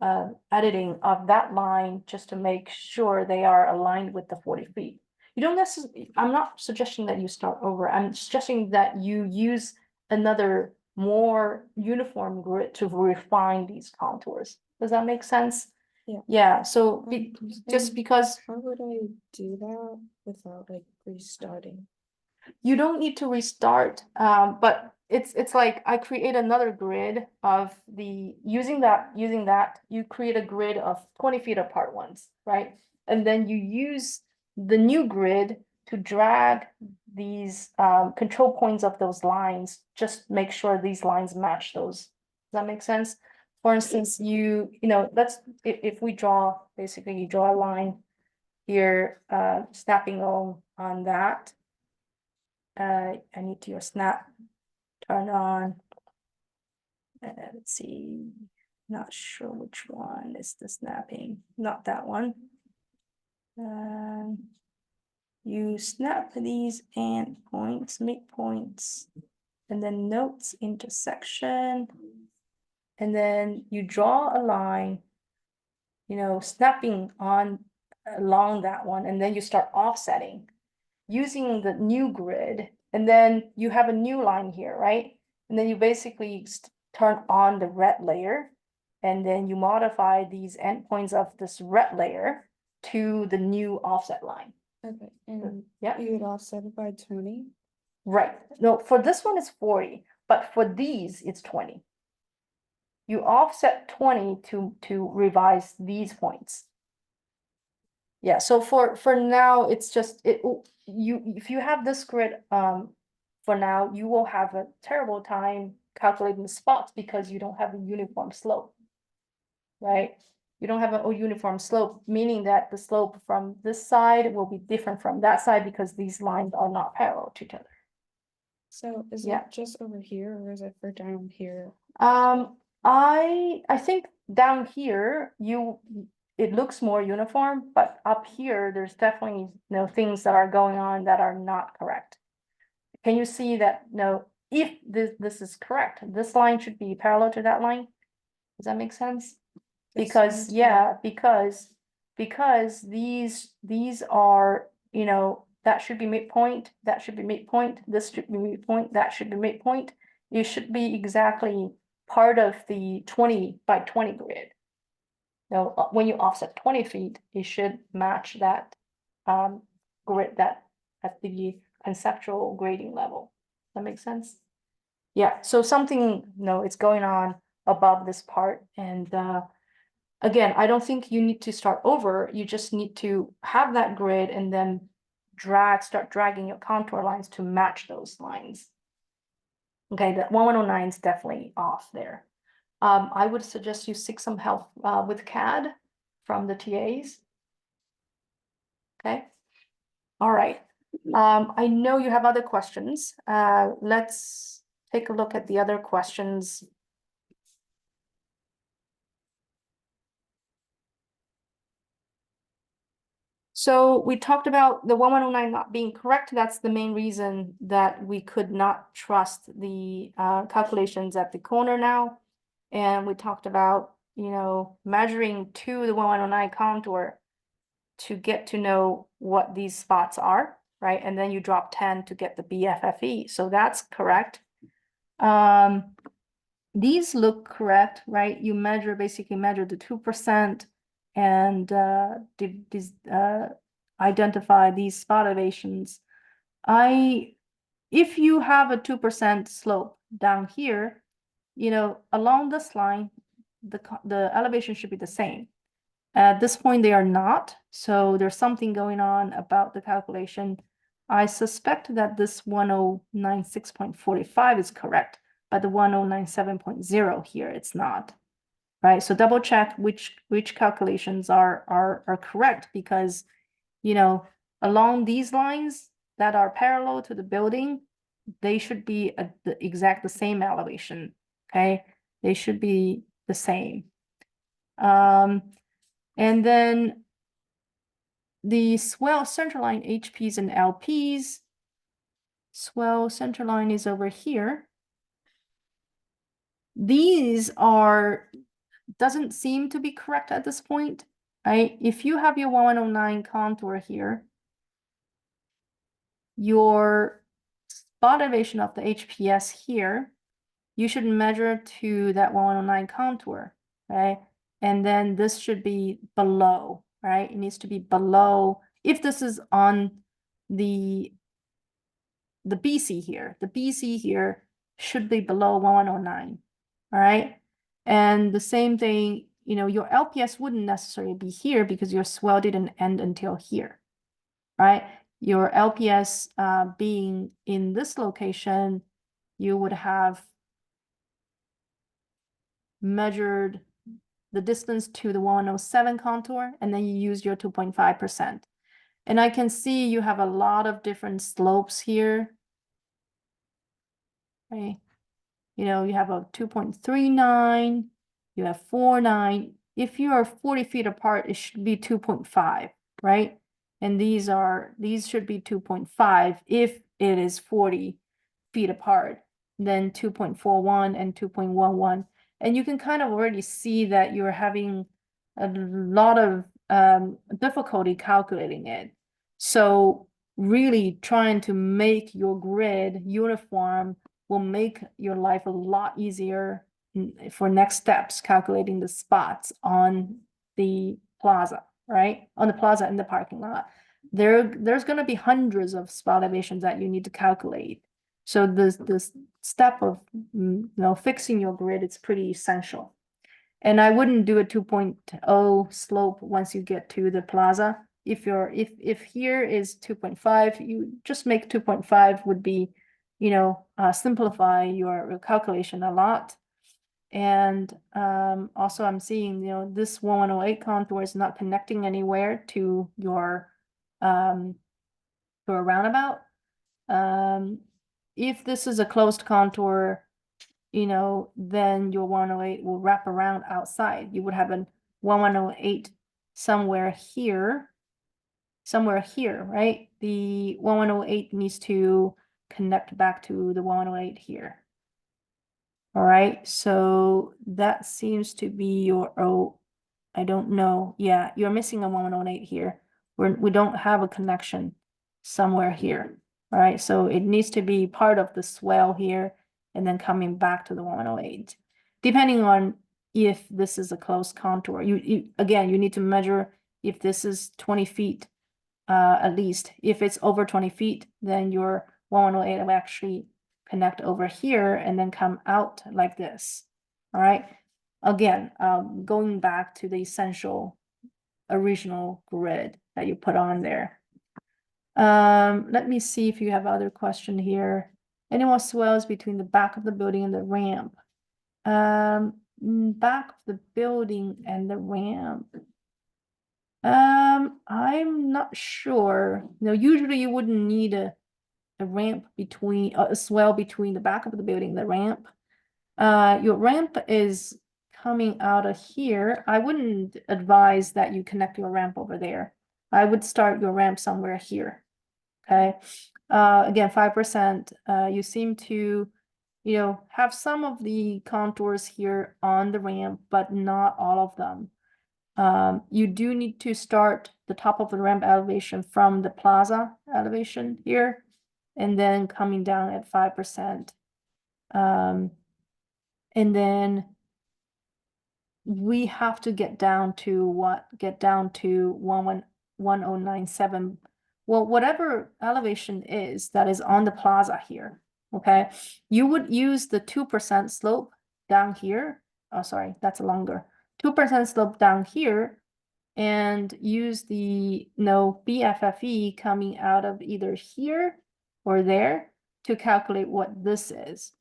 of editing of that line just to make sure they are aligned with the 40 feet. You don't necessarily, I'm not suggesting that you start over. I'm suggesting that you use another more uniform grid to refine these contours. Does that make sense? Yeah. Yeah, so just and because How would I do that without like restarting? you don't need to restart, but it's like I create another grid of using that, you create a grid of 20 feet apart ones, right? And then you use the new grid to drag these control points of those lines, just make sure these lines match those. Does that make sense? For instance, if we draw, basically you draw a line here, snapping on that. I need your snap turn on. Let's see, not sure which one is the snapping, not that one. You snap these endpoints, midpoints, and then notes intersection. And then you draw a line, snapping on along that one, and then you start offsetting using the new grid, and then you have a new line here, right? And then you basically turn on the red layer, and then you modify these endpoints of this red layer to the new offset line. Okay, and Yeah, you would offset it by 20? right. No, for this one it's 40, but for these it's 20. You offset 20 to revise these points. Yeah, so for now, it's just if you have this grid, for now, you will have a terrible time calculating the spots because you don't have a uniform slope. Right? You don't have a uniform slope, meaning that the slope from this side will be different from that side because these lines are not parallel to each other. So is Yeah. it just over here or is it for down here? I think down here, it looks more uniform, but up here, there's definitely things that are going on that are not correct. Can you see that? No, if this is correct, this line should be parallel to that line. Does that make sense? Because because these are, that should be midpoint, that should be midpoint, this should be midpoint, that should be midpoint. It should be exactly part of the 20 by 20 grid. No, when you offset 20 feet, it should match that grid that at the conceptual grading level. That makes sense? Yeah, so something, it's going on above this part, and again, I don't think you need to start over. You just need to have that grid and then start dragging your contour lines to match those lines. Okay, that 1109 is definitely off there. I would suggest you seek some help with CAD from the TAs. Okay. All right. I know you have other questions. Let's take a look at the other questions. So we talked about the 1109 not being correct. That's the main reason that we could not trust the calculations at the corner now. And we talked about, measuring to the 1109 contour to get to know what these spots are, right? And then you drop 10 to get the BFFE. So that's correct. These look correct, right? You basically measure the 2% and identify these spot elevations. If you have a 2% slope down here, along this line, the elevation should be the same. At this point, they are not, so there's something going on about the calculation. I suspect that this 1096.45 is correct, but the 1097.0 here, it's not. Right, so double check which calculations are correct, because along these lines that are parallel to the building, they should be at the same elevation. Okay, they should be the same. And then the swell centerline HPs and LPs. Swell centerline is over here. These doesn't seem to be correct at this point, right? If you have your 1109 contour here, your spot elevation of the HPS here, you should measure to that 1109 contour, right? And then this should be below, right? It needs to be below. If this is on the BC here, the BC here should be below 1109, all right? And the same thing, your LPS wouldn't necessarily be here because your swell didn't end until here, right? Your LPS being in this location, you would have measured the distance to the 107 contour, and then you use your 2.5%. And I can see you have a lot of different slopes here. Okay. You have a 2.39, you have 4.9. If you are 40 feet apart, it should be 2.5, right? And these should be 2.5 if it is 40 feet apart, then 2.41 and 2.11. And you can kind of already see that you're having a lot of difficulty calculating it. So really trying to make your grid uniform will make your life a lot easier for next steps, calculating the spots on the plaza, right? On the plaza and the parking lot. There's going to be hundreds of spot elevations that you need to calculate. So this step of fixing your grid, it's pretty essential. And I wouldn't do a 2.0 slope once you get to the plaza. If here is 2.5, you just make 2.5 would be, simplify your calculation a lot. And also I'm seeing, this 1108 contour is not connecting anywhere to your to a roundabout. If this is a closed contour, then your 108 will wrap around outside. You would have a 1108 somewhere here, right? The 1108 needs to connect back to the 1108 here. All right, so that seems to be your, I don't know. Yeah, you're missing a 1108 here. We don't have a connection somewhere here. All right, so it needs to be part of the swell here and then coming back to the 108. Depending on, if this is a closed contour. Again, you need to measure if this is 20 feet, at least. If it's over 20 feet, then your 1108 will actually connect over here and then come out like this. All right. Again, going back to the essential original grid that you put on there. Let me see if you have other question here. Any more swells between the back of the building and the ramp? Back of the building and the ramp. I'm not sure. No, usually you wouldn't need a ramp between a swell between the back of the building and the ramp. Your ramp is coming out of here. I wouldn't advise that you connect your ramp over there. I would start your ramp somewhere here. Okay. Again, 5%. You seem to, have some of the contours here on the ramp, but not all of them. You do need to start the top of the ramp elevation from the plaza elevation here, and then coming down at 5%. And then we have to get down to 1097. Well, whatever elevation is that is on the plaza here, okay? You would use the 2% slope down here. Oh, sorry, that's longer. 2% slope down here and use the BFFE coming out of either here or there to calculate what this is.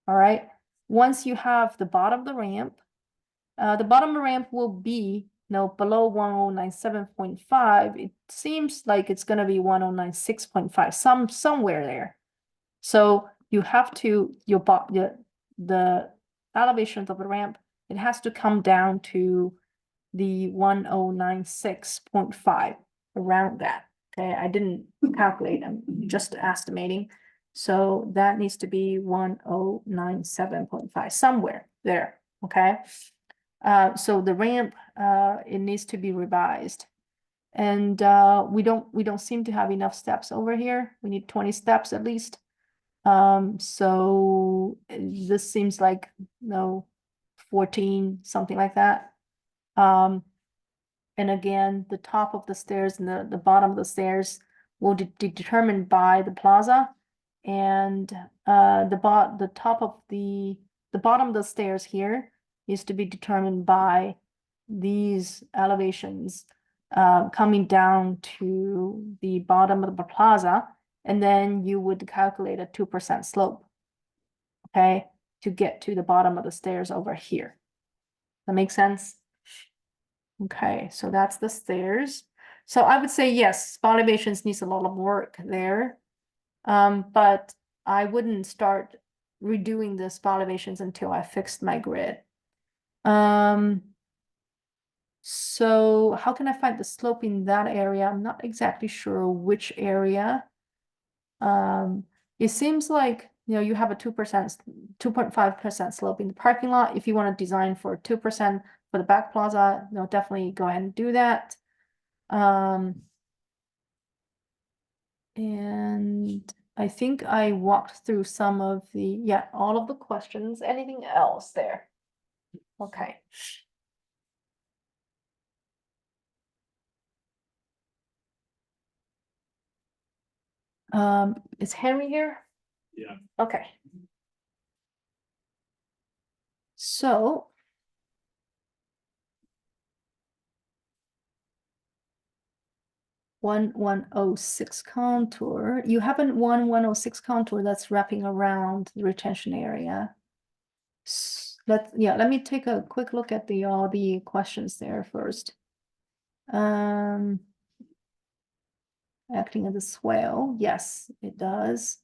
All right. Once you have the bottom of the ramp will be below 1097.5. It seems like it's going to be 1096.5, somewhere there. So you have to the elevation of the ramp, it has to come down to the 1096.5, around that. Okay, I didn't calculate, I'm just estimating. So that needs to be 1097.5, somewhere there. Okay. So the ramp, it needs to be revised. And we don't seem to have enough steps over here. We need 20 steps at least. So this seems like 14, something like that. And again, the top of the stairs and the bottom of the stairs will be determined by the plaza, and the bottom of the stairs here is to be determined by these elevations coming down to the bottom of the plaza, and then you would calculate a 2% slope, okay, to get to the bottom of the stairs over here. That makes sense? Okay, so that's the stairs. So I would say yes, spot elevations needs a lot of work there. But I wouldn't start redoing the spot elevations until I fixed my grid. So how can I find the slope in that area? I'm not exactly sure which area. It seems like you have a 2.5% slope in the parking lot. If you want to design for 2% for the back plaza, definitely go ahead and do that. And I think I walked through some of all of the questions. Anything else there? Okay. Is Henry here? Yeah. Okay. So 1106 contour. You have a 1106 contour that's wrapping around the retention area. Let me take a quick look at all the questions there first. Acting as a swell, yes, it does.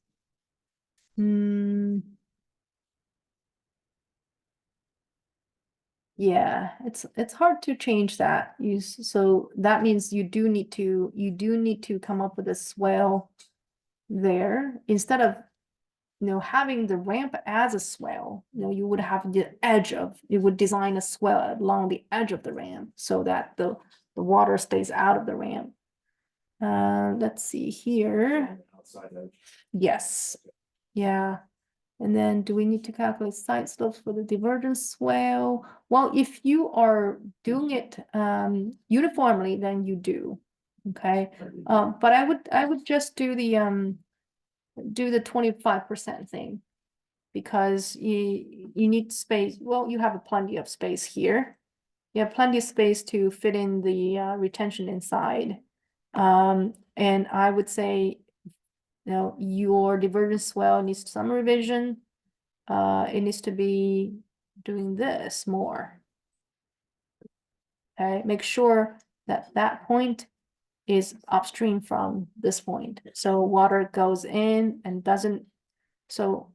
Yeah, it's hard to change that. So that means you do need to come up with a swell there instead of having the ramp as a swell. You would have you would design a swell along the edge of the ramp so that the water stays out of the ramp. Let's see here. Outside edge. Yes. Yeah. And then do we need to calculate side slopes for the divergence swell? Well, if you are doing it uniformly, then you do. Okay, but I would just do the 25% thing because you need space. Well, you have plenty of space here. You have plenty of space to fit in the retention inside. And I would say, you know, your divergence swell needs some revision. It needs to be doing this more. Okay, make sure that that point is upstream from this point. So water goes in and doesn't, so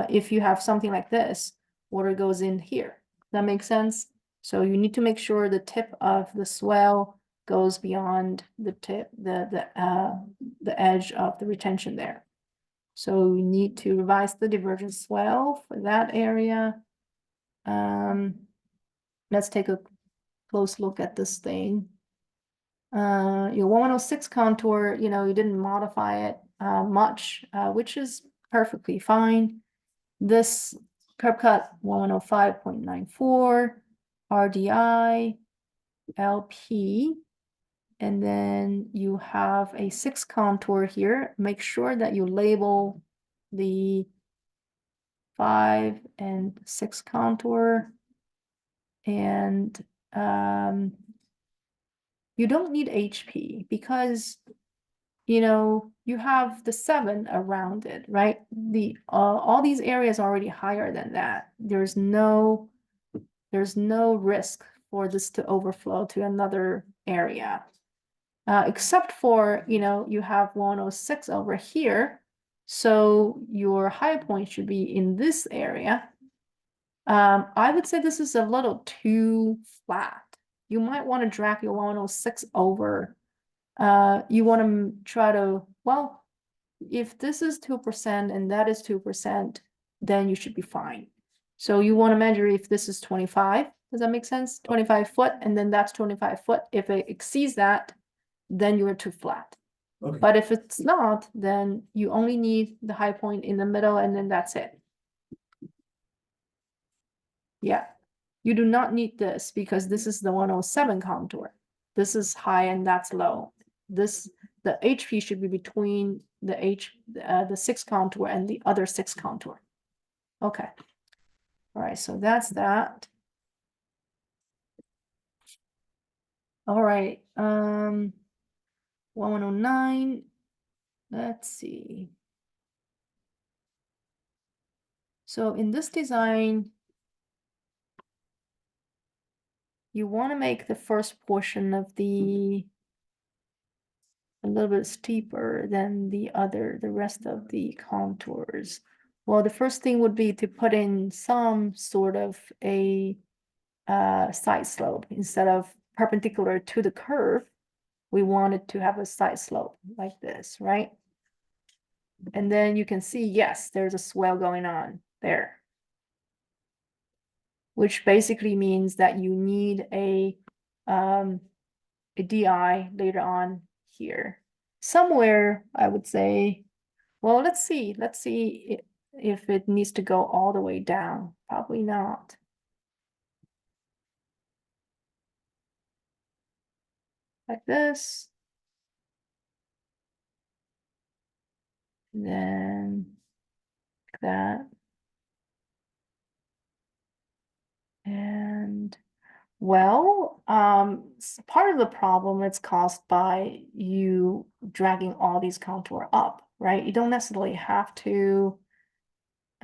if you have something like this, water goes in here. That makes sense? So you need to make sure the tip of the swell goes beyond the tip, the edge of the retention there. So we need to revise the divergence swell for that area. Let's take a close look at this thing. Your 106 contour, you know, you didn't modify it much, which is perfectly fine. This curb cut 105.94, RDI, LP, and then you have a 6 contour here. Make sure that you label the 5 and 6 contour. And you don't need HP because, you know, you have the 7 around it, right? All these areas are already higher than that. There's no risk for this to overflow to another area. Except for, you know, you have 106 over here. So your high point should be in this area. I would say this is a little too flat. You might want to drag your 106 over. You want to try to, well, if this is 2% and that is 2%, then you should be fine. So you want to measure if this is 25. Does that make sense? 25 foot, and then that's 25 foot. If it exceeds that, then you're too flat. Okay. But if it's not, then you only need the high point in the middle, and then that's it. Yeah, you do not need this because this is the 107 contour. This is high and that's low. The HP should be between the 6 contour and the other 6 contour. Okay. All right, so that's that. All right, 109. Let's see. So in this design, you want to make the first portion of a little bit steeper than the rest of the contours. Well, the first thing would be to put in some sort of a side slope instead of perpendicular to the curve. We wanted to have a side slope like this, right? And then you can see, yes, there's a swell going on there, which basically means that you need a DI later on here. Somewhere, I would say, well, let's see if it needs to go all the way down. Probably not. Like this. And then like that. And well, part of the problem is caused by you dragging all these contour up, right? You don't necessarily have to,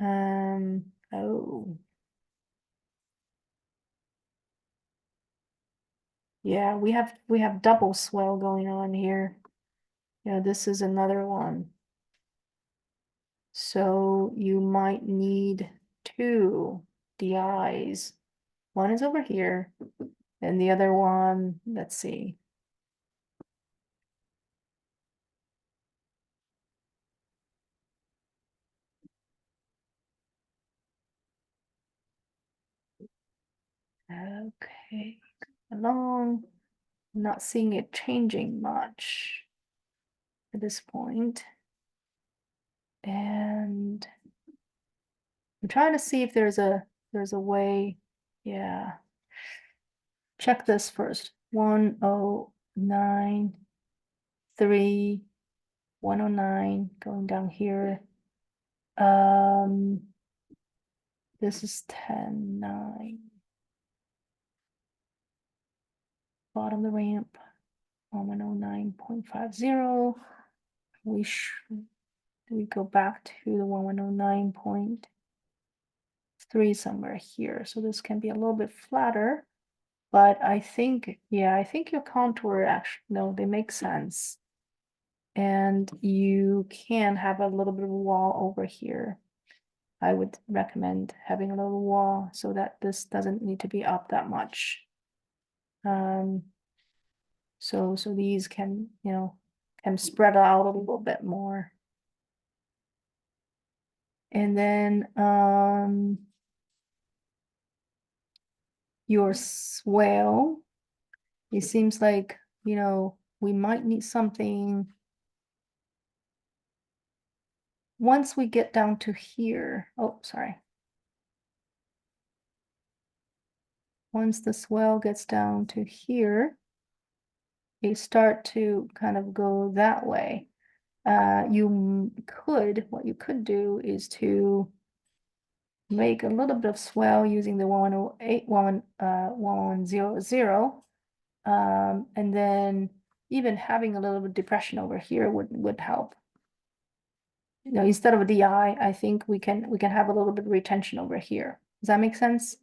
oh. Yeah, we have double swell going on here. Yeah, this is another one. So you might need 2 DIs. One is over here, and the other one, let's see. Okay, along. I'm not seeing it changing much at this point. And I'm trying to see if there's a way, yeah. Check this first, 109, 3, 109, going down here. This is 10, 9. Bottom of the ramp, 1109.50. We go back to the 1109.3 somewhere here. So this can be a little bit flatter, but I think, yeah, I think your contour actually, no, they make sense. And you can have a little bit of a wall over here. I would recommend having a little wall so that this doesn't need to be up that much. So these can, can spread out a little bit more. And then, your swale, it seems like, we might need something. Once we get down to here, oh, sorry. Once the swell gets down to here, you start to kind of go that way. What you could do is to make a little bit of swell using the 108, 1100. And then even having a little bit of depression over here would help. Instead of a DI, I think we can have a little bit of retention over here. Does that make sense?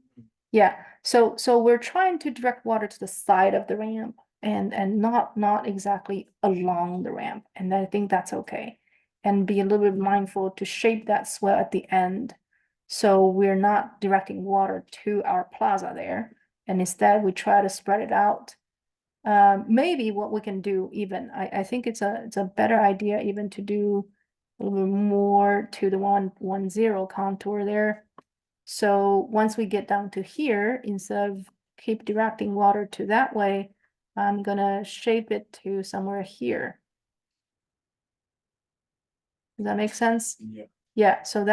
Yeah, so we're trying to direct water to the side of the ramp and not exactly along the ramp, and I think that's okay. And be a little bit mindful to shape that swell at the end, so we're not directing water to our plaza there, and instead we try to spread it out. Maybe what we can do even, I think it's a better idea even to do a little bit more to the 110 contour there. So once we get down to here, instead of keep directing water to that way, I'm gonna shape it to somewhere here. Does that make sense? Yeah. Yeah, so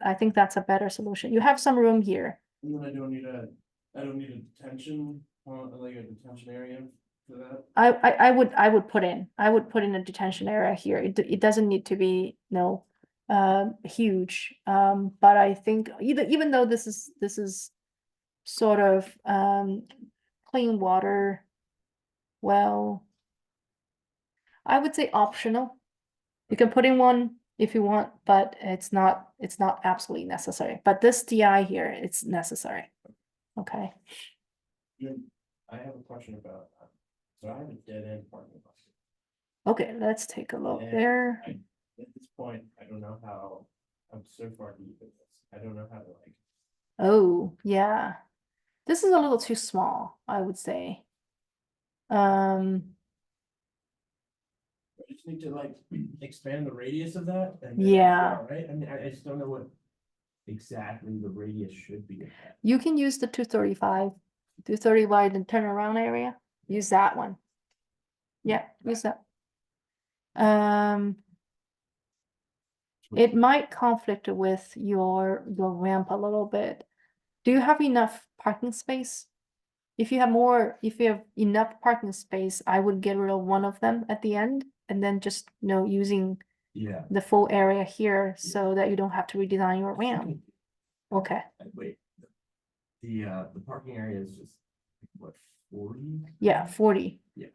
I think that's a better solution. You have some room here. And then I don't need a detention, like a detention area for that. I would put in a detention area here. It doesn't need to be, huge. But I think even though this is sort of clean water, well, I would say optional. You can put in one if you want, but it's not absolutely necessary. But this DI here, it's necessary. Okay. I have a question about, so I have a dead end parking lot. Okay, let's take a look And there. At this point, I don't know how, I'm so far deep in this, I don't know how to like. Oh, yeah. This is a little too small, I would say. I just need to like expand the radius of that. And Yeah. right, I mean, I just don't know what exactly the radius should be of that. You can use the 235, 230 wide and turnaround area. Use that one. Yeah, use that. It might conflict with your ramp a little bit. Do you have enough parking space? If you have enough parking space, I would get rid of one of them at the end and then just, using Yeah. the full area here so that you don't have to redesign your ramp. Okay. Wait, the parking area is just, what, 40? Yeah, 40. Yeah.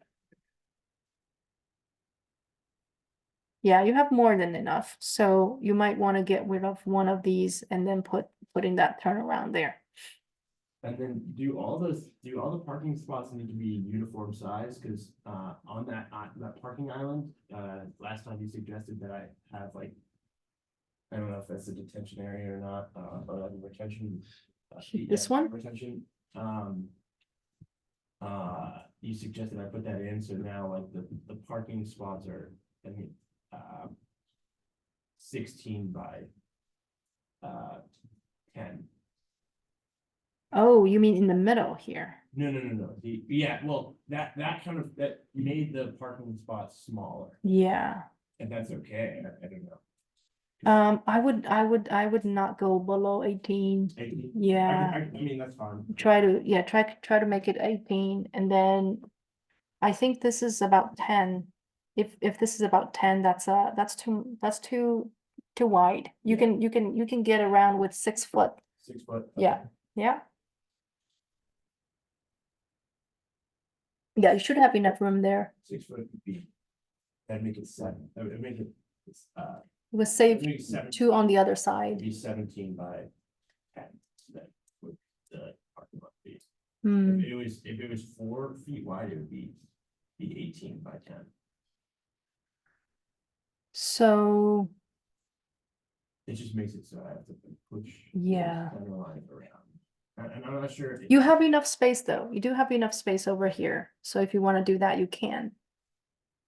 Yeah, you have more than enough. So you might want to get rid of one of these and then put in that turnaround there. And then do all the parking spots need to be uniform size? Cause on that parking island, last time you suggested that I have like, I don't know if that's a detention area or not, or like a retention. This one? Retention, you suggested I put that in, so now like the parking spots are, 16 by 10. Oh, you mean in the middle here? No. Yeah, well, that made the parking spots smaller, Yeah. and that's okay, I don't know. I would not go below 18. 18? Yeah. I mean, that's fine. Try to make it 18, and then I think this is about 10. If this is about 10, that's too wide. You Yeah. can get around with 6 foot. 6 foot. Yeah. Yeah. Yeah, you should have enough room there. 6 foot would be, that'd make it 7, that would make it, We'll save maybe 7. 2 on the other It'd side. be 17 by 10. That would the parking lot be. Hmm. If it was 4 feet wide, it would be 18 by 10. So, It just makes it so I have to push. Yeah. Center line around. And I'm not sure. you have enough space though. You do have enough space over here. So if you want to do that, you can.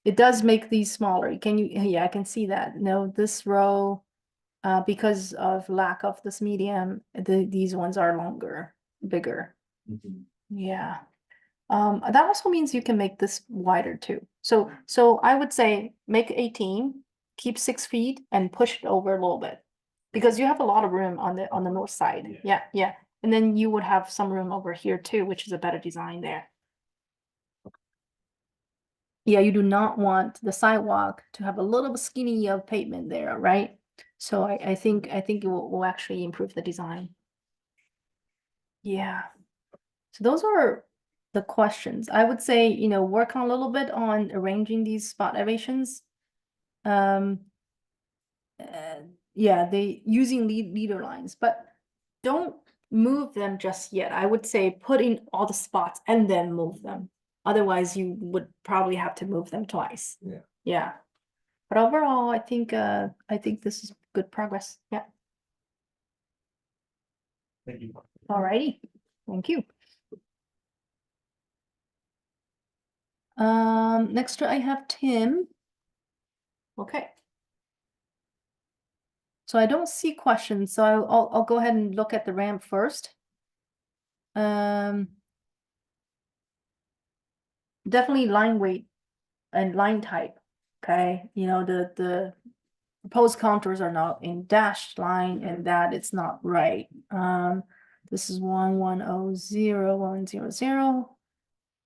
It does make these smaller. Yeah, I can see that. No, this row, because of lack of this medium, these ones are longer, bigger. Mhm. Yeah. That also means you can make this wider too. So I would say make 18, keep 6 feet and push it over a little bit. Because you have a lot of room on the north side. Yeah. Yeah, yeah. And then you would have some room over here too, which is a better design there. Yeah, you do not want the sidewalk to have a little skinny of pavement there, right? So I think it will actually improve the design. Yeah. So those are the questions. I would say, work on a little bit on arranging these spot elevations. Yeah, they using leader lines, but don't move them just yet. I would say put in all the spots and then move them. Otherwise, you would probably have to move them twice. Yeah. Yeah. But overall, I think this is good progress. Yeah. Thank you. Alrighty. Thank you. Next I have Tim. Okay. So I don't see questions, so I'll go ahead and look at the ramp first. Definitely line weight and line type. Okay, the proposed contours are not in dashed line, and that it's not right. This is 1100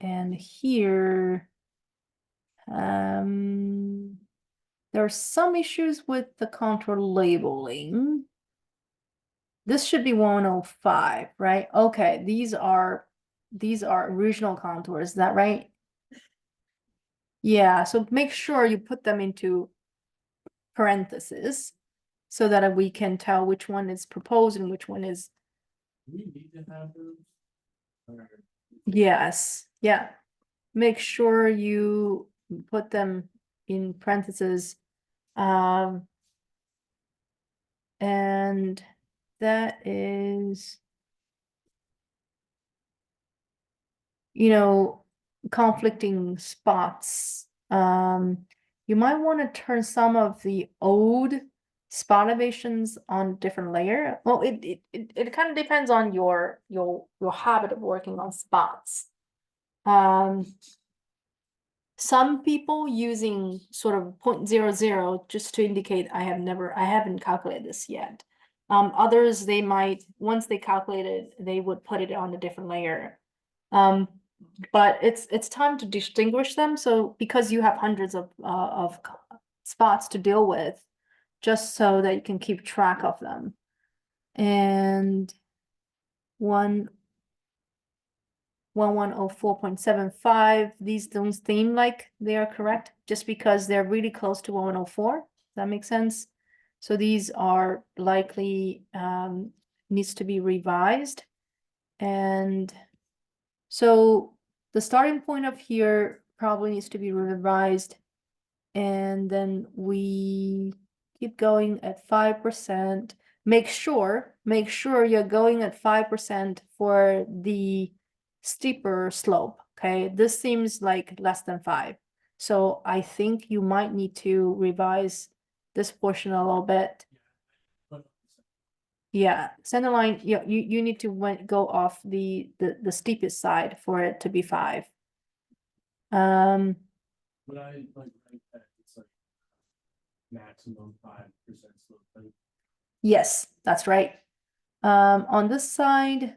and here there are some issues with the contour labeling. This should be 105, right? Okay, these are original contours, is that right? Yeah, so make sure you put them into parentheses so that we can tell which one is proposed and which one is. Do we need to have those? Or- Yes, yeah. Make sure you put them in parentheses. And that is, conflicting spots. You might want to turn some of the old spot elevations on different layer. Well, it kind of depends on your habit of working on spots. Some people using sort of 0.00 just to indicate I haven't calculated this yet. Others, they might, once they calculate it, they would put it on a different layer. But it's time to distinguish them. So because you have hundreds of spots to deal with, just so that you can keep track of them. And 1104.75, these don't seem like they are correct just because they're really close to 1104. Does that make sense? So these are likely needs to be revised. And so the starting point of here probably needs to be revised. And then we keep going at 5%. Make sure you're going at 5% for the steeper slope. Okay, this seems like less than 5. So I think you might need to revise this portion a little bit. Yeah, center line, you need to go off the steepest side for it to be 5. But I like that, it's like maximum 5% slope height. Yes, that's right. On this side,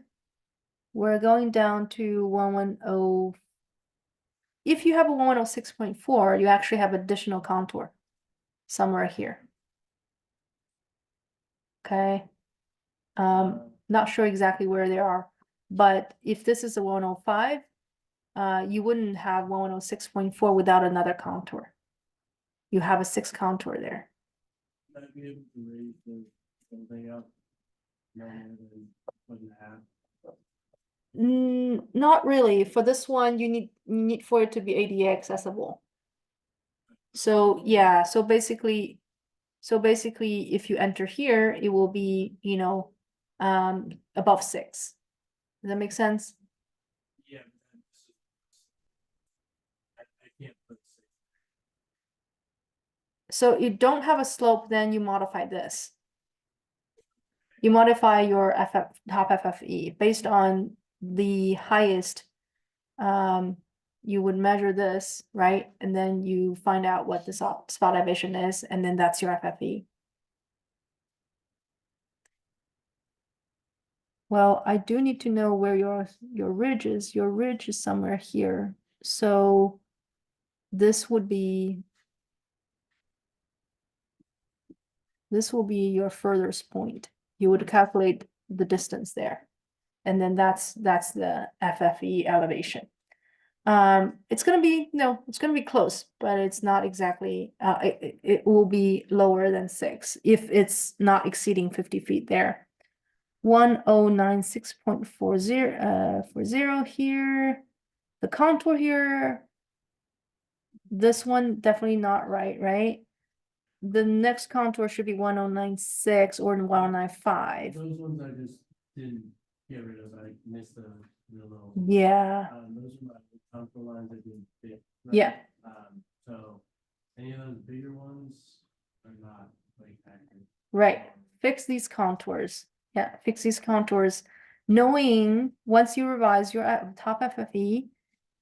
we're going down to 110. If you have a 106.4, you actually have additional contour somewhere here. Okay. Not sure exactly where they are, but if this is a 105, you wouldn't have 106.4 without another contour. You have a 6 contour there. Might be able to raise the something up. No more than 1.5. Not really. For this one, you need for it to be ADA accessible. So yeah, so basically, if you enter here, it will be, you know, above 6. Does that make sense? Yeah, but then this is. I can't put 6. So you don't have a slope, then you modify this. You modify your top FFE based on the highest. You would measure this, right? And then you find out what the spot elevation is, and then that's your FFE. Well, I do need to know where your ridge is. Your ridge is somewhere here. So this would be, this will be your furthest point. You would calculate the distance there. And then that's the FFE elevation. It's gonna be, no, it's gonna be close, but it's not exactly, it will be lower than 6 if it's not exceeding 50 feet there. 1096.40 here. The contour here. This one definitely not right? The next contour should be 1096 or 1095. Those ones I just didn't get rid of. I missed the little. Yeah, Those are my contour lines that didn't fit. right? yeah, So any of those bigger ones are not like accurate. right. Fix these contours. Yeah, fix these contours. Knowing once you revise your top FFE,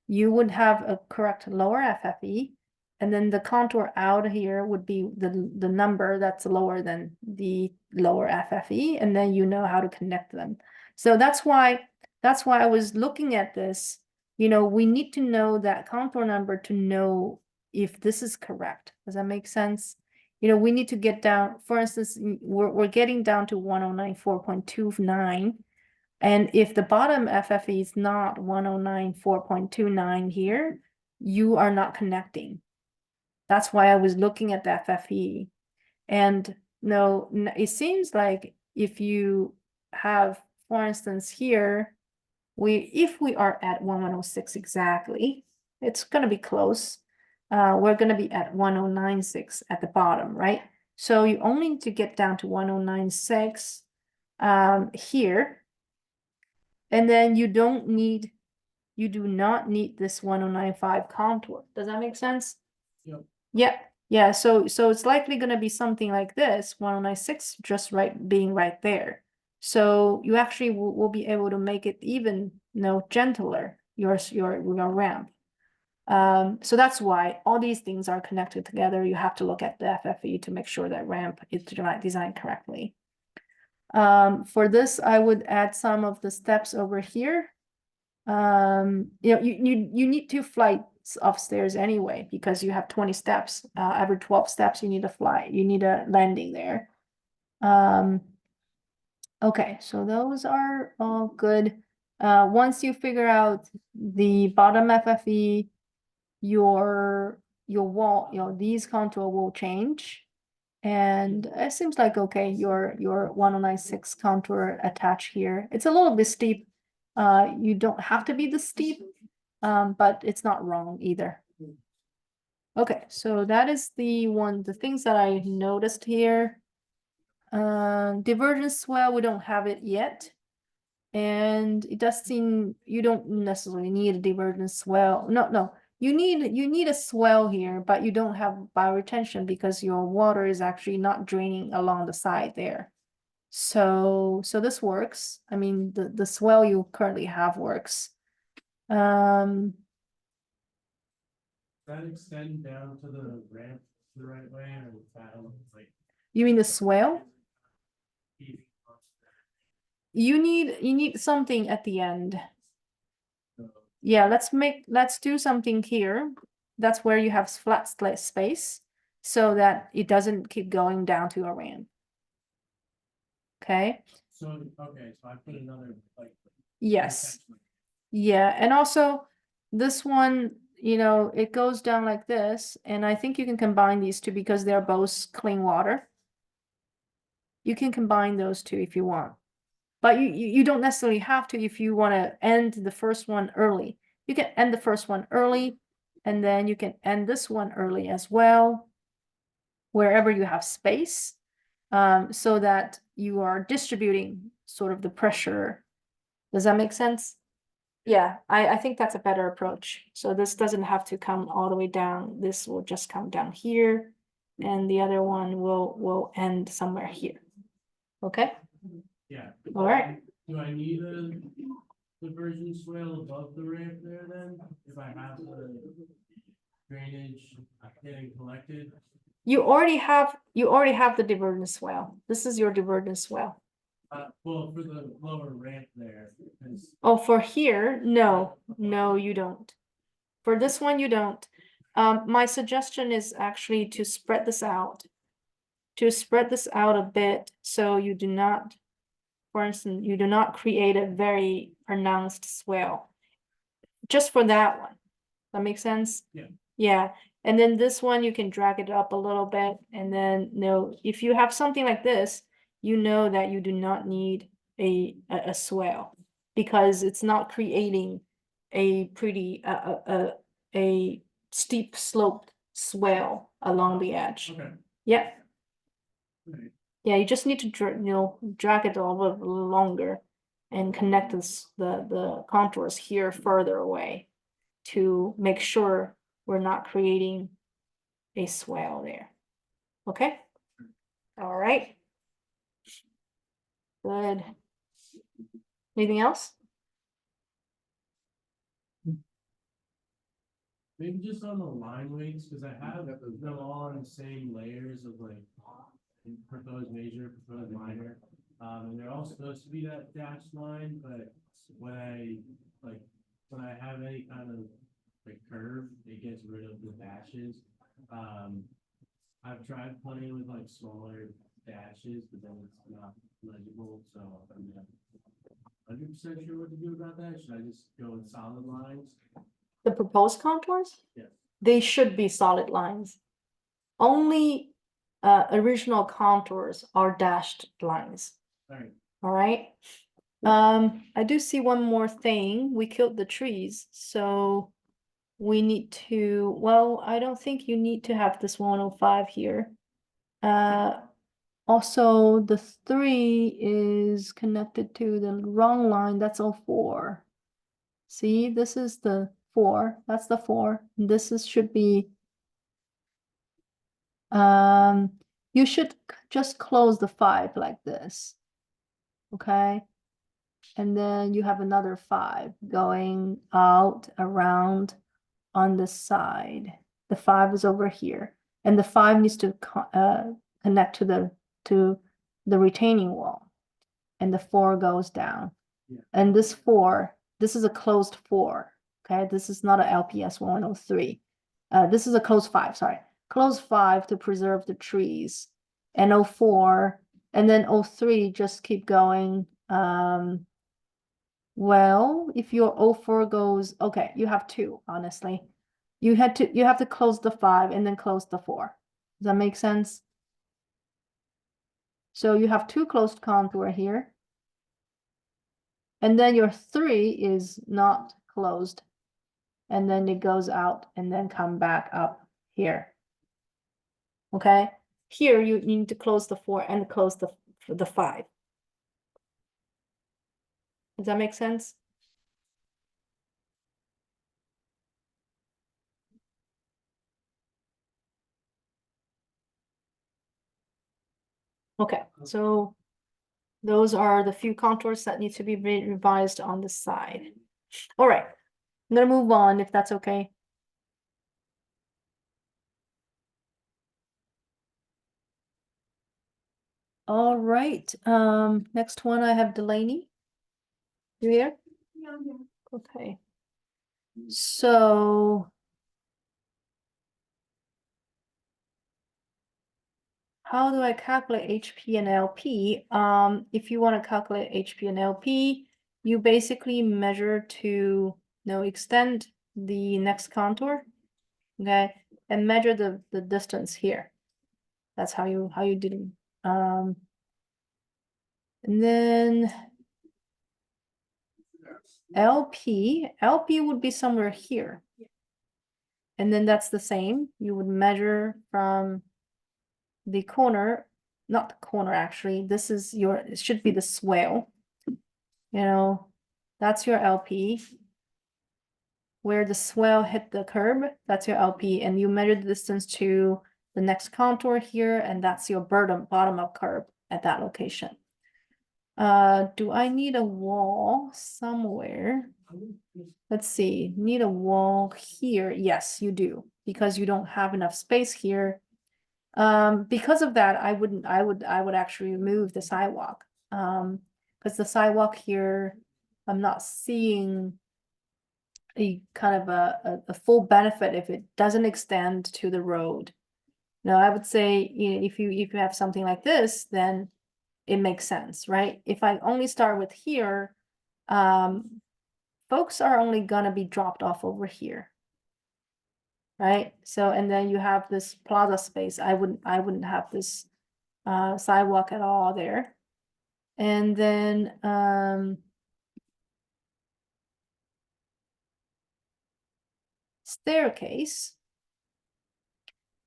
you would have a correct lower FFE, and then the contour out here would be the number that's lower than the lower FFE, and then you know how to connect them. So that's why I was looking at this. You know, we need to know that contour number to know if this is correct. Does that make sense? You know, we need to get down, for instance, we're getting down to 1094.29. And if the bottom FFE is not 1094.29 here, you are not connecting. That's why I was looking at the FFE. And no, it seems like if you have, for instance, here, if we are at 1106 exactly, it's gonna be close. We're gonna be at 1096 at the bottom, right? So you only need to get down to 1096 here. And then you do not need this 1095 contour. Does that make sense? Yep. Yeah. So it's likely gonna be something like this, 1096 just being right there. So you actually will be able to make it even, gentler, your ramp. So that's why all these things are connected together. You have to look at the FFE to make sure that ramp is designed correctly. For this, I would add some of the steps over here. You need 2 flights of stairs anyway, because you have 20 steps. Every 12 steps, you need a landing there. Okay, so those are all good. Once you figure out the bottom FFE, your wall, these contour will change. And it seems like, okay, your 1096 contour attached here. It's a little bit steep. You don't have to be this steep, but it's not wrong either. Okay, so that is the things that I noticed here. Divergence swell, we don't have it yet. And it does seem you don't necessarily need a divergence swell. No. You need a swell here, but you don't have bioretention because your water is actually not draining along the side there. So this works. I mean, the swell you currently have works. That extend down to the ramp the right way, or is that like? You mean the swale? You need something at the end. Yeah, let's do something here. That's where you have flat space so that it doesn't keep going down to a ramp. Okay, So, okay, so I put another, like. yes. Yeah, and also this one, you know, it goes down like this, and I think you can combine these two because they're both clean water. You can combine those two if you want. But you don't necessarily have to if you want to end the first one early. You can end the first one early, and then you can end this one early as well, wherever you have space, so that you are distributing sort of the pressure. Does that make sense? Yeah, I think that's a better approach. So this doesn't have to come all the way down. This will just come down here, and the other one will end somewhere here. Okay? Yeah. All right. Do I need a diversion swale above the ramp there then, if I have the drainage getting collected? You already have the divergence swell. This is your divergence swell. Well, for the lower ramp there, because Oh, for here, no, you don't. For this one, you don't. My suggestion is actually to spread this out. To spread this out a bit so you do not, for instance, you do not create a very pronounced swell. Just for that one. That makes sense? Yeah. Yeah, and then this one, you can drag it up a little bit, and then, if you have something like this, you know that you do not need a swell, because it's not creating a pretty, a steep sloped swell along the edge. okay. Yeah, Alright. yeah, you just need to, drag it a little bit longer and connect the contours here further away to make sure we're not creating a swell there. Okay? All right. Good. Anything else? Maybe just on the line weights, because I have them all on the same layers of like proposed major, proposed minor. And they're all supposed to be that dashed line, but when I have any kind of like curve, it gets rid of the dashes. I've tried playing with like smaller dashes, but then it's not legible, so I'm not 100% sure what to do about that. Should I just go with solid lines? The proposed contours? Yeah. They should be solid lines. Only original contours are dashed lines. All right. All right. I do see one more thing. We killed the trees, so we need to, well, I don't think you need to have this 105 here. Also, the 3 is connected to the wrong line. That's 04. See, this is the 4. That's the 4. This is should be. You should just close the 5 like this. Okay. And then you have another 5 going out around on this side. The 5 is over here, and the 5 needs to connect to the retaining wall, and the 4 goes down. Yeah. And this 4, this is a closed 4. Okay, this is not a LPS 103. This is a closed 5. Sorry, closed 5 to preserve the trees, and 04, and then 03 just keep going. Well, if your 04 goes, okay, you have 2, honestly. You have to close the 5 and then close the 4. Does that make sense? So you have 2 closed contour here. And then your 3 is not closed. And then it goes out and then come back up here. Okay? Here you need to close the 4 and close the 5. Does that make sense? Okay, so those are the few contours that need to be revised on the side. All right, I'm gonna move on if that's okay. All right, next one I have Delaney. You here? Okay. So. How do I calculate HP and LP? If you want to calculate HP and LP, you basically measure to, extend the next contour, okay, and measure the distance here. That's how you did it. And then LP would be somewhere here. And then that's the same. You would measure from the corner, not the corner actually. This is it should be the swale. That's your LP. Where the swell hit the curb, that's your LP, and you measure the distance to the next contour here, and that's your bottom up curb at that location. Do I need a wall somewhere? Let's see, need a wall here. Yes, you do, because you don't have enough space here. Because of that, I would actually remove the sidewalk. Because the sidewalk here, I'm not seeing a kind of a full benefit if it doesn't extend to the road. Now, I would say, if you have something like this, then it makes sense, right? If I only start with here, folks are only gonna be dropped off over here. Right? So, and then you have this plaza space. I wouldn't have this sidewalk at all there. And then staircase.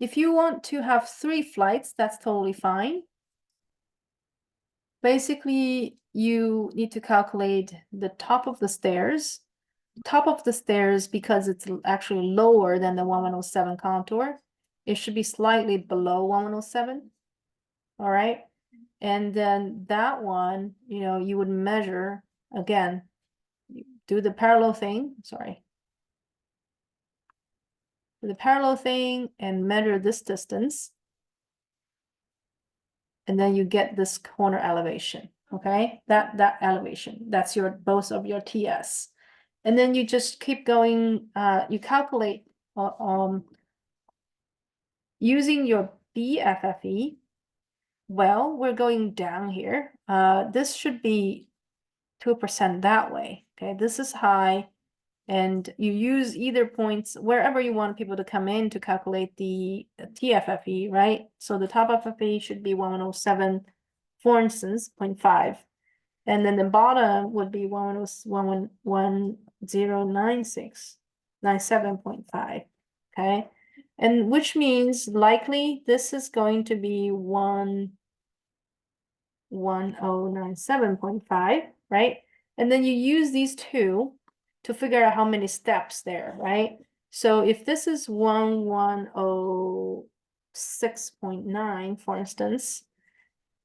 If you want to have 3 flights, that's totally fine. Basically, you need to calculate the top of the stairs. Top of the stairs, because it's actually lower than the 1107 contour, it should be slightly below 1107. All right. And then that one, you would measure again, do the parallel thing. Sorry. Do the parallel thing and measure this distance. And then you get this corner elevation. Okay, that elevation, that's both of your TS. And then you just keep going, you calculate using your BFFE. Well, we're going down here. This should be 2% that way. Okay, this is high. And you use either points wherever you want people to come in to calculate the TFFE, right? So the top FFE should be 1107, for instance, 0.5. And then the bottom would be 1096.97.5. Okay. And which means likely this is going to be 1097.5, right? And then you use these two to figure out how many steps there, right? So if this is 1106.9, for instance,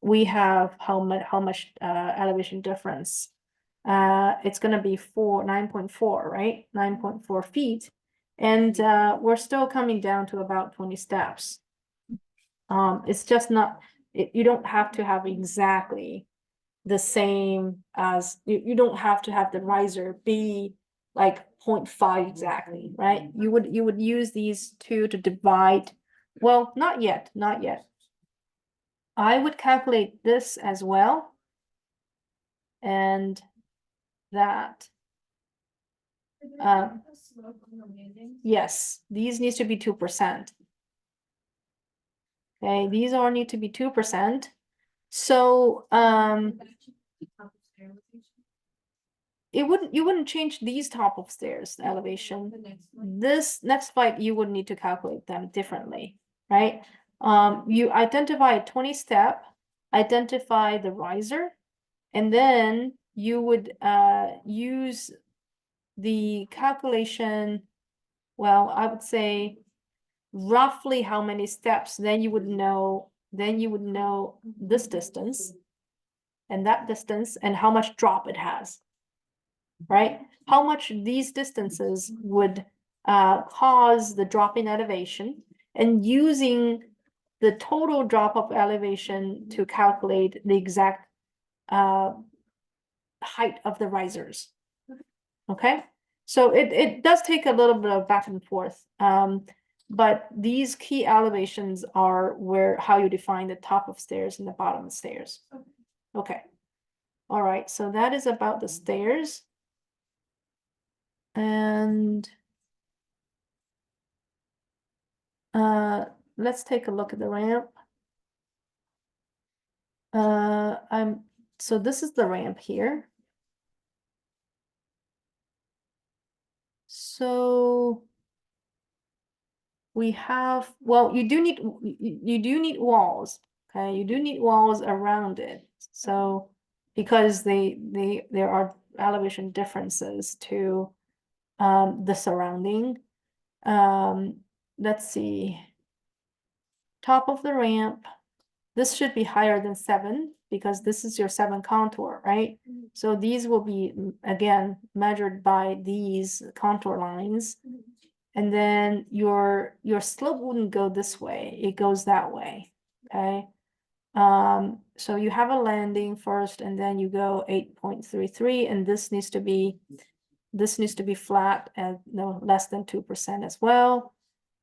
we have how much elevation difference? It's gonna be 9.4, right? 9.4 feet. And we're still coming down to about 20 steps. It's just not, you don't have to have exactly the same as, you don't have to have the riser be like 0.5 exactly, right? You would use these two to divide. Well, not yet. I would calculate this as well. And that. Yes, these needs to be 2%. Okay, these all need to be 2%. So you wouldn't change these top of stairs elevation. This next flight, you would need to calculate them differently, right? You identify a 20 step, identify the riser, and then you would use the calculation. Well, I would say roughly how many steps, then you would know this distance and that distance and how much drop it has, right? How much these distances would cause the drop in elevation, and using the total drop of elevation to calculate the exact height of the risers. Okay, so it does take a little bit of back and forth. But these key elevations are how you define the top of stairs and the bottom of stairs. Okay. All right, so that is about the stairs. And let's take a look at the ramp. So this is the ramp here. So we have, well, you do need walls, okay? You do need walls around it. So because there are elevation differences to the surrounding. Let's see. Top of the ramp. This should be higher than 7 because this is your 7 contour, right? So these will be, again, measured by these contour lines. And then your slope wouldn't go this way, it goes that way, okay? So you have a landing first, and then you go 8.33, and this needs to be flat at no less than 2% as well.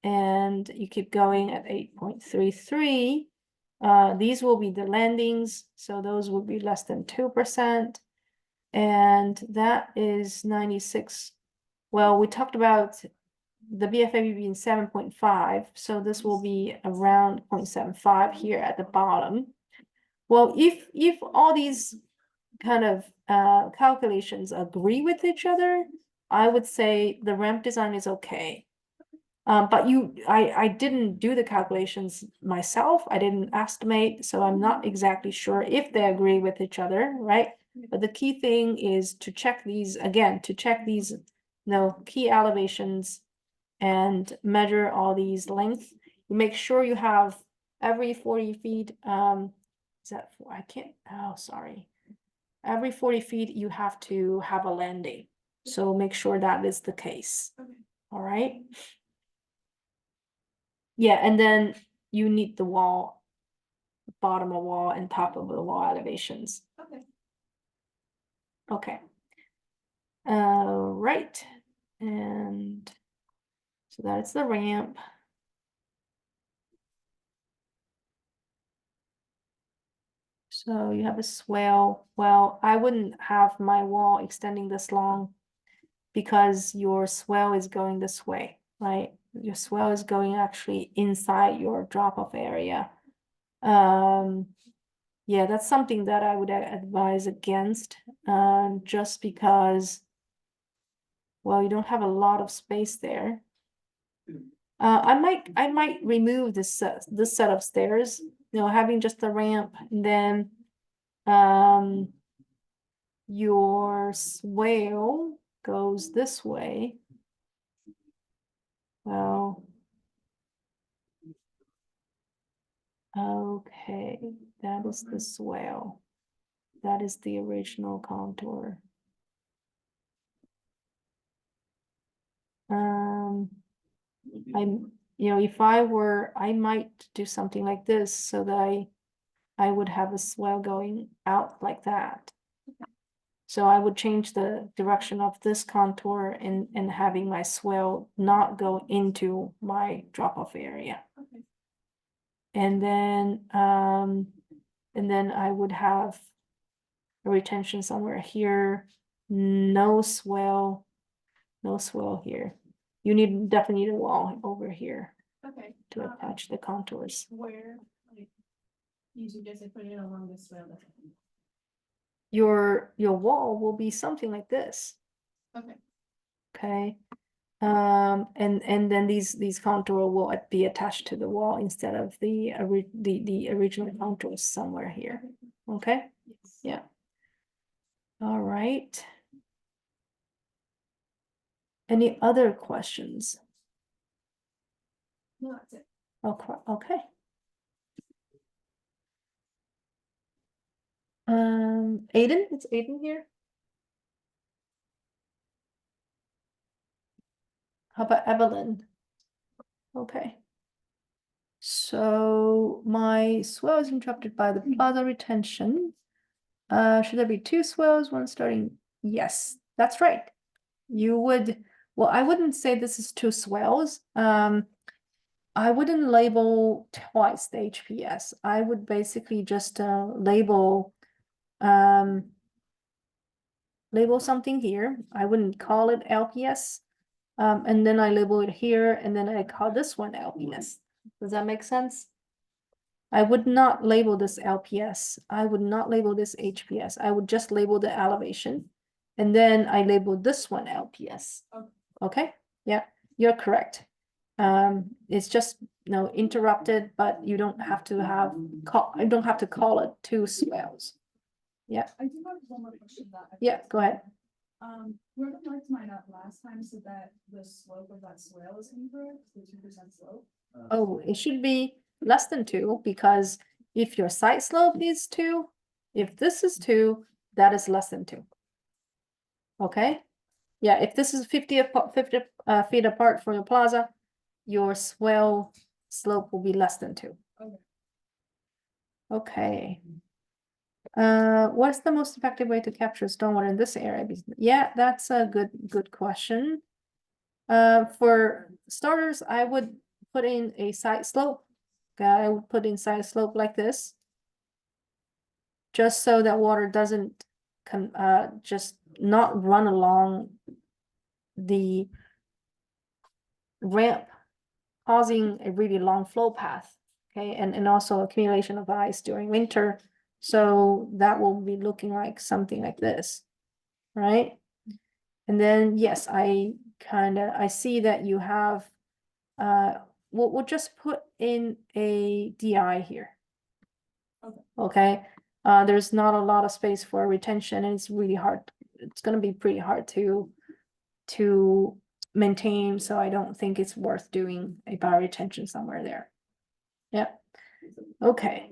And you keep going at 8.33. These will be the landings, so those will be less than 2%. And that is 96. Well, we talked about the BFA being 7.5, so this will be around 0.75 here at the bottom. Well, if all these kind of calculations agree with each other, I would say the ramp design is okay. But I didn't do the calculations myself. I didn't estimate, so I'm not exactly sure if they agree with each other, right? But the key thing is to check these again, key elevations and measure all these lengths. You make sure you have every 40 feet. Is that I can't? Oh, sorry. Every 40 feet, you have to have a landing. So make sure that is the case. Okay. All right. Yeah, and then you need the wall, bottom of wall and top of the wall elevations. Okay. Okay. Right. And so that's the ramp. So you have a swale. Well, I wouldn't have my wall extending this long because your swell is going this way, right? Your swell is going actually inside your drop-off area. Yeah, that's something that I would advise against, just because, well, you don't have a lot of space there. I might remove this set of stairs, having just a ramp, and then your swale goes this way. Well, okay, that is the swale. That is the original contour. If I were, I might do something like this so that I would have a swell going out like that. So I would change the direction of this contour and having my swell not go into my drop-off area. Okay. And then I would have a retention somewhere here, no swell here. You definitely need a wall over here Okay. to attach the contours. Where, like, you suggested put it along this swale. Your wall will be something like this. Okay. Okay. And then these contour will be attached to the wall instead of the original contours somewhere here. Okay. Yes. Yeah. All right. Any other questions? No, that's it. Okay. Aiden, it's Aiden here. How about Evelyn? Okay. So my swell is interrupted by the plaza retention. Should there be two swells, one starting? Yes, that's right. You would, well, I wouldn't say this is two swells. I wouldn't label twice the HPS. I would basically just label something here. I wouldn't call it LPS. And then I label it here, and then I call this one LPS. Does that make sense? I would not label this LPS. I would not label this HPS. I would just label the elevation. And then I label this one LPS. Okay, yeah, you're correct. It's just, interrupted, but you don't have to I don't have to call it two swells. Yeah, I do have one more question that. yeah, go ahead. Whoever marked mine up last time said that the slope of that swale is incorrect, the 2% slope. Oh, it should be less than 2, because if your side slope is 2, if this is 2, that is less than 2. Okay? Yeah, if this is 50 feet apart from your plaza, your swell slope will be less than 2. Okay. Okay. What's the most effective way to capture stormwater in this area? Yeah, that's a good question. For starters, I would put in a side slope. Okay, I would put in side slope like this, just so that water doesn't just not run along the ramp, causing a really long flow path. Okay, and also accumulation of ice during winter. So that will be looking like something like this, right? And then, yes, I see that you have, we'll just put in a DI here. Okay, there's not a lot of space for retention, and it's really hard. It's gonna be pretty hard to maintain, so I don't think it's worth doing a bioretention somewhere there. Yeah, okay.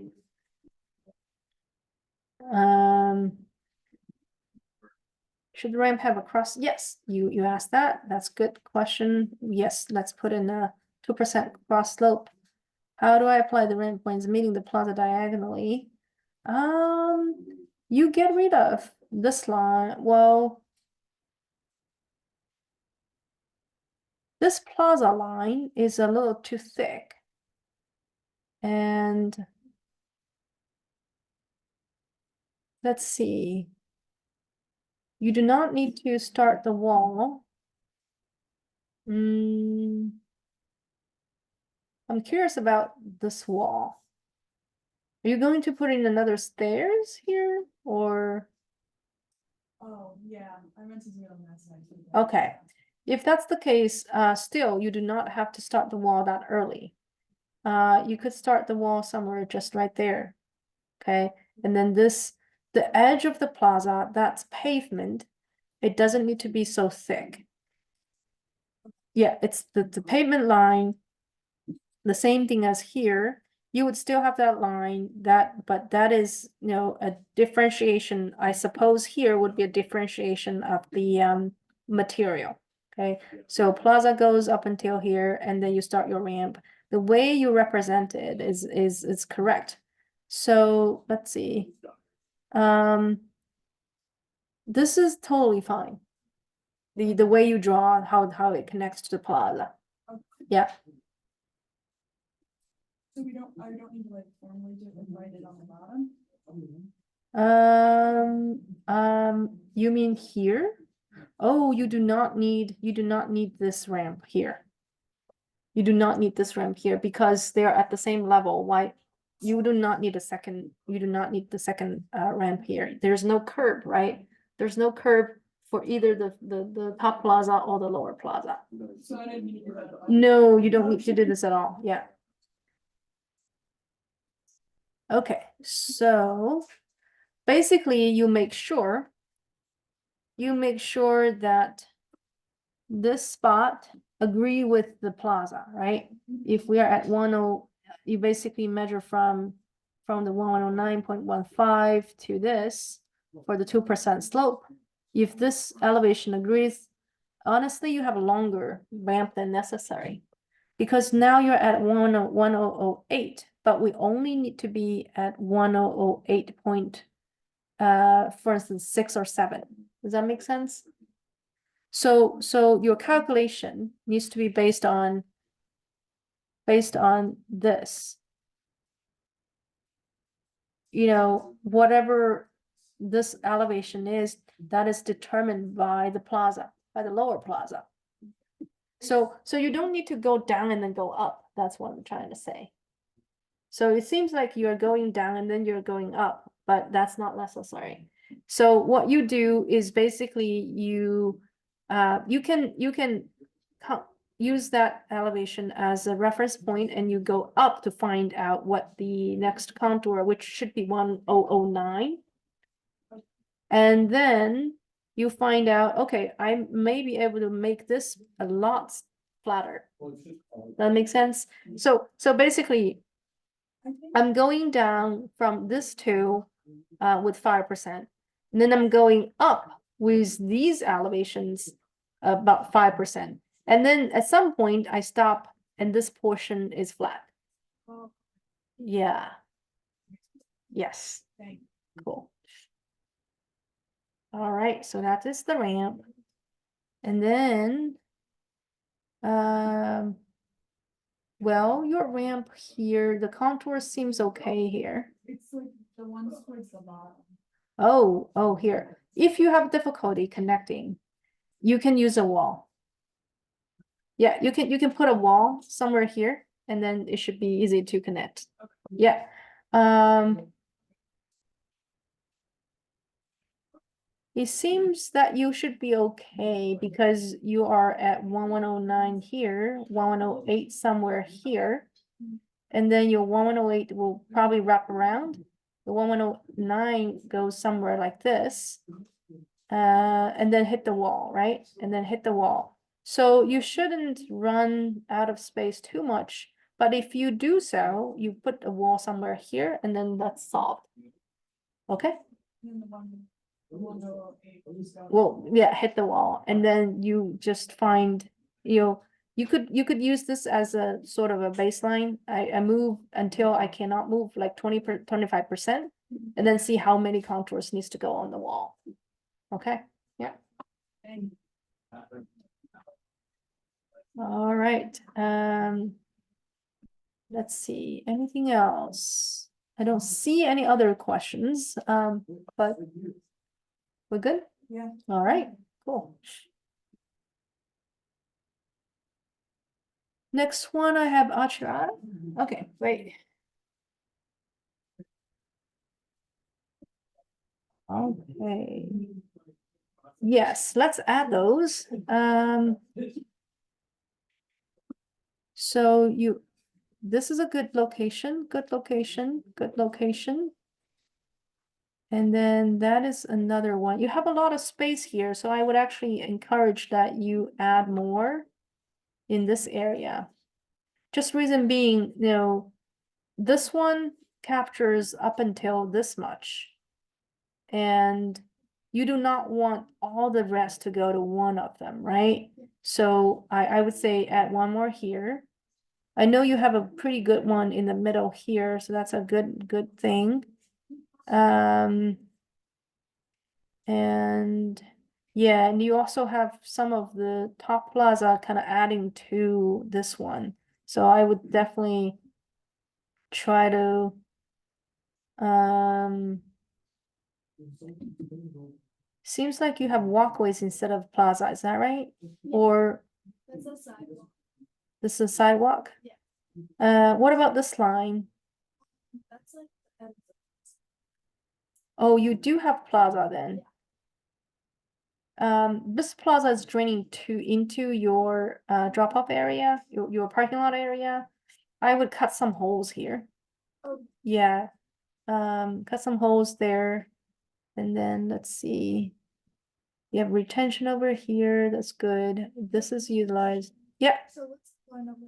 Should the ramp have a cross? Yes, you asked that. That's a good question. Yes, let's put in a 2% cross slope. How do I apply the ramp when it's meeting the plaza diagonally? You get rid of this line. Well, this plaza line is a little too thick. And let's see. You do not need to start the wall. I'm curious about this wall. Are you going to put in another stairs here, or? Oh, yeah, I meant to do it on that side. too, but- Okay, if that's the case, still, you do not have to start the wall that early. You could start the wall somewhere just right there. Okay, and then the edge of the plaza, that's pavement. It doesn't need to be so thick. Yeah, it's the pavement line, the same thing as here. You would still have that line, but that is, a differentiation. I suppose here would be a differentiation of the material. Okay, so plaza goes up until here, and then you start your ramp. The way you represent it is correct. So let's see. This is totally fine. The way you draw how it connects to the plaza. Yeah. So I don't need to like formally do it, like write it on the bottom. You mean here? Oh, you do not need this ramp here. You do not need this ramp here because they're at the same level. Why? You do not need the second ramp here. There's no curb, right? There's no curb for either the top plaza or the lower plaza. So I didn't need to do that. No, you don't need to do this at all. Yeah. Okay, so basically you make sure that this spot agree with the plaza, right? If we are at 10, you basically measure from the 109.15 to this for the 2% slope. If this elevation agrees, honestly, you have a longer ramp than necessary. because now you're at 1008, but we only need to be at 1008 point, for instance, 6 or 7. Does that make sense? So your calculation needs to be based on this. You know, whatever this elevation is, that is determined by the plaza, by the lower plaza. So you don't need to go down and then go up. That's what I'm trying to say. So it seems like you're going down and then you're going up, but that's not necessary. So what you do is basically you can use that elevation as a reference point, and you go up to find out what the next contour, which should be 1009. And then you find out, okay, I may be able to make this a lot flatter. That makes sense? So basically, I'm going down from this two with 5%. And then I'm going up with these elevations about 5%. And then at some point I stop and this portion is flat. Yeah. Yes. Cool. All right, so that is the ramp. And then, well, your ramp here, the contour seems okay here. It's like the ones towards the bottom. Oh, here. If you have difficulty connecting, you can use a wall. Yeah, you can put a wall somewhere here, and then it should be easy to connect. Yeah. It seems that you should be okay because you are at 1109 here, 1108 somewhere here. And then your 1108 will probably wrap around. The 1109 goes somewhere like this. And then hit the wall, right? And then hit the wall. So you shouldn't run out of space too much. But if you do so, you put a wall somewhere here, and then that's solved. Okay? And the one oh eight was got- Well, yeah, hit the wall, and then you just find, you know, you could use this as a sort of a baseline. I move until I cannot move like 25%, and then see how many contours needs to go on the wall. Okay, yeah. And All right, let's see, anything else? I don't see any other questions, but we're good? Yeah. All right, cool. Next one, I have Achara. Okay, wait. Okay. Yes, let's add those. So this is a good location, good location, good location. And then that is another one. You have a lot of space here, so I would actually encourage that you add more in this area. Just reason being, you know, this one captures up until this much. And you do not want all the rest to go to one of them, right? So I would say add one more here. I know you have a pretty good one in the middle here, so that's a good thing. And yeah, and you also have some of the top plaza kind of adding to this one. So I would definitely try to seems like you have walkways instead of plaza, is that right? Or that's a sidewalk. this is a sidewalk? Yeah. What about this line? That's like the end of the- Oh, you do have plaza then. This plaza is draining into your drop-off area, your parking lot area. I would cut some holes here. Oh. Yeah. Cut some holes there. And then let's see. You have retention over here. That's good. This is utilized. Yeah. So what's the line over?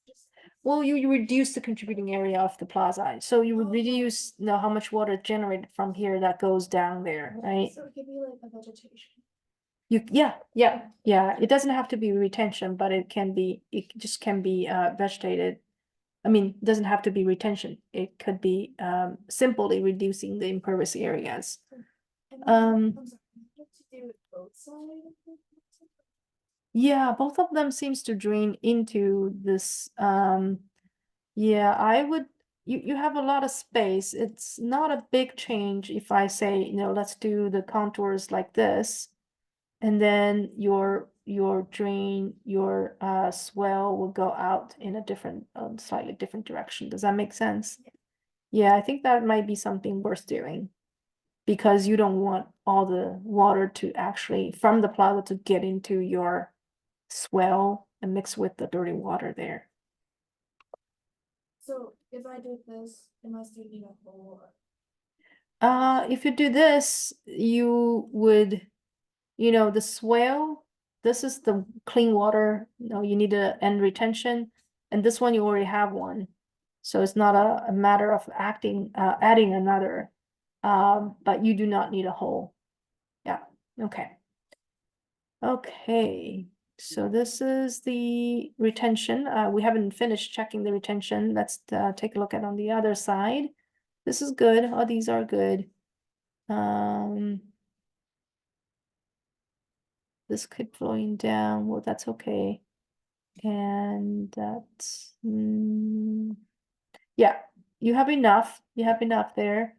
Just- Well, you reduce the contributing area of the plaza. So you would reduce, you know, how much water generated from here that goes down there, right? So it could be like a vegetation. Yeah, it doesn't have to be retention, but it just can be vegetated. I mean, it doesn't have to be retention, it could be simply reducing the impervious areas. And Um, I'm sorry, you have to do it both sides? Yeah, both of them seems to drain into this, yeah, I would, you have a lot of space. It's not a big change if I say, let's do the contours like this. And then your drain, your swell will go out in a different, slightly different direction. Does that make sense? Yeah, I think that might be something worth doing. Because you don't want all the water to actually, from the plaza to get into your swell and mix with the dirty water there. So if I do this, am I still need a whole? If you do this, you would, the swale, this is the clean water, you need a end retention, and this one you already have one. So it's not a matter of adding another, but you do not need a hole. Yeah, okay. Okay, so this is the retention. We haven't finished checking the retention. Let's take a look at on the other side. This is good. Oh, these are good. This keep flowing down. Well, that's okay. And that's yeah, you have enough. You have enough there.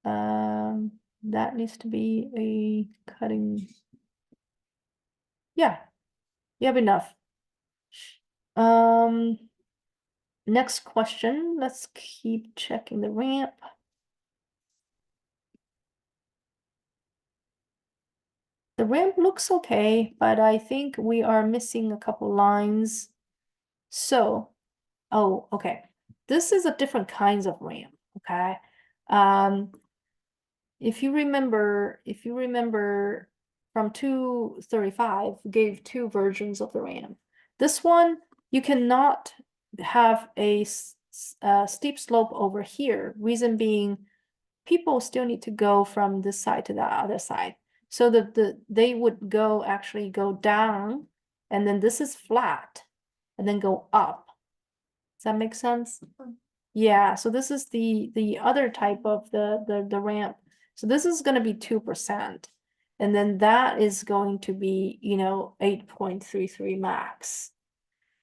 That needs to be a cutting. Yeah, you have enough. Next question. Let's keep checking the ramp. The ramp looks okay, but I think we are missing a couple lines. So, oh, okay. This is a different kinds of ramp, okay? If you remember from 235, gave two versions of the ramp. This one, you cannot have a steep slope over here. Reason being, people still need to go from this side to the other side. So they would actually go down, and then this is flat, and then go up. Does that make sense? Yeah, so this is the other type of the ramp. So this is gonna be 2%. And then that is going to be, 8.33 max.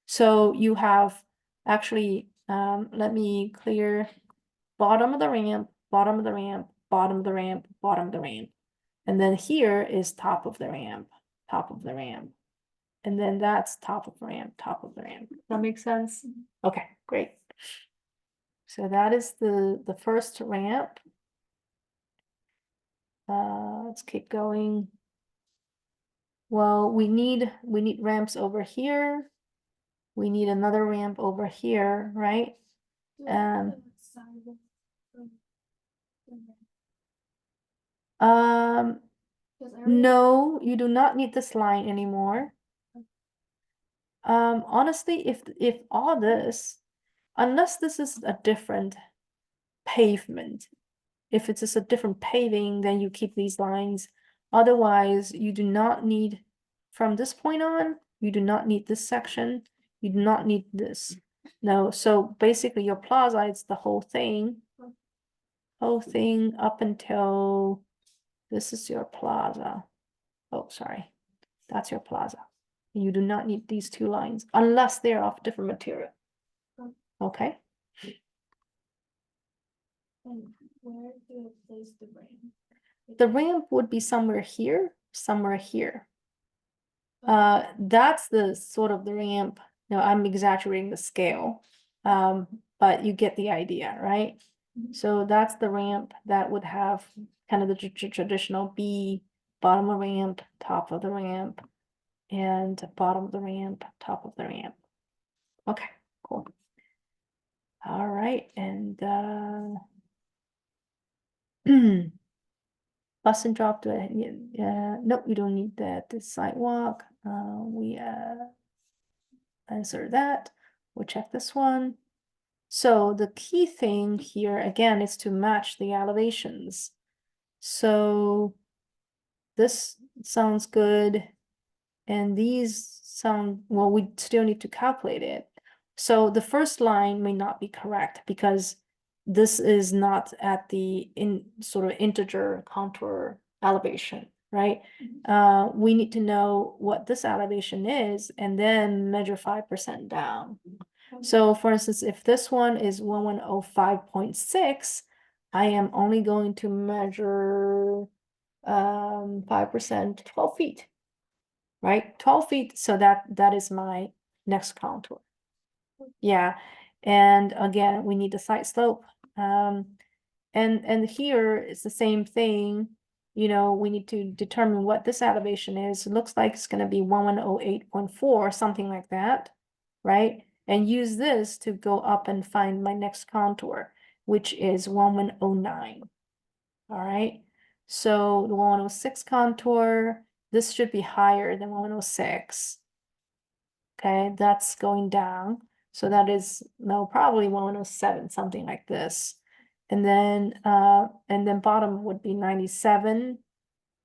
So you have actually, let me clear bottom of the ramp, bottom of the ramp, bottom of the ramp, bottom of the ramp. And then here is top of the ramp, top of the ramp. And then that's top of the ramp, top of the ramp. Does that make sense? Okay, great. So that is the first ramp. Let's keep going. Well, we need ramps over here. We need another ramp over here, right? No, you do not need this line anymore. Honestly, if all this, unless this is a different pavement, if it's just a different paving, then you keep these lines. Otherwise, you do not need, from this point on, you do not need this section. You do not need this. No, so basically your plaza is the whole thing. Whole thing up until this is your plaza. Oh, sorry. That's your plaza. You do not need these two lines unless they're of different material. Okay. And where do I place the ramp? The ramp would be somewhere here, somewhere here. That's the sort of the ramp. Now I'm exaggerating the scale, but you get the idea, right? So that's the ramp that would have kind of the traditional B, bottom of the ramp, top of the ramp, and bottom of the ramp, top of the ramp. Okay, cool. All right, and bus and drop to nope, you don't need that. The sidewalk. We answer that. We'll check this one. So the key thing here again is to match the elevations. So this sounds good. And these sound, well, we still need to calculate it. So the first line may not be correct because this is not at the sort of integer contour elevation, right? We need to know what this elevation is and then measure 5% down. So for instance, if this one is 1105.6, I am only going to measure 5%, 12 feet, right? 12 feet, so that is my next contour. Yeah, and again, we need the side slope. And here it's the same thing. You know, we need to determine what this elevation is. It looks like it's gonna be 1108.4, something like that, right? And use this to go up and find my next contour, which is 1109. All right, so the 1106 contour, this should be higher than 1106. Okay, that's going down. So that is, no, probably 1107, something like this. And then bottom would be 97.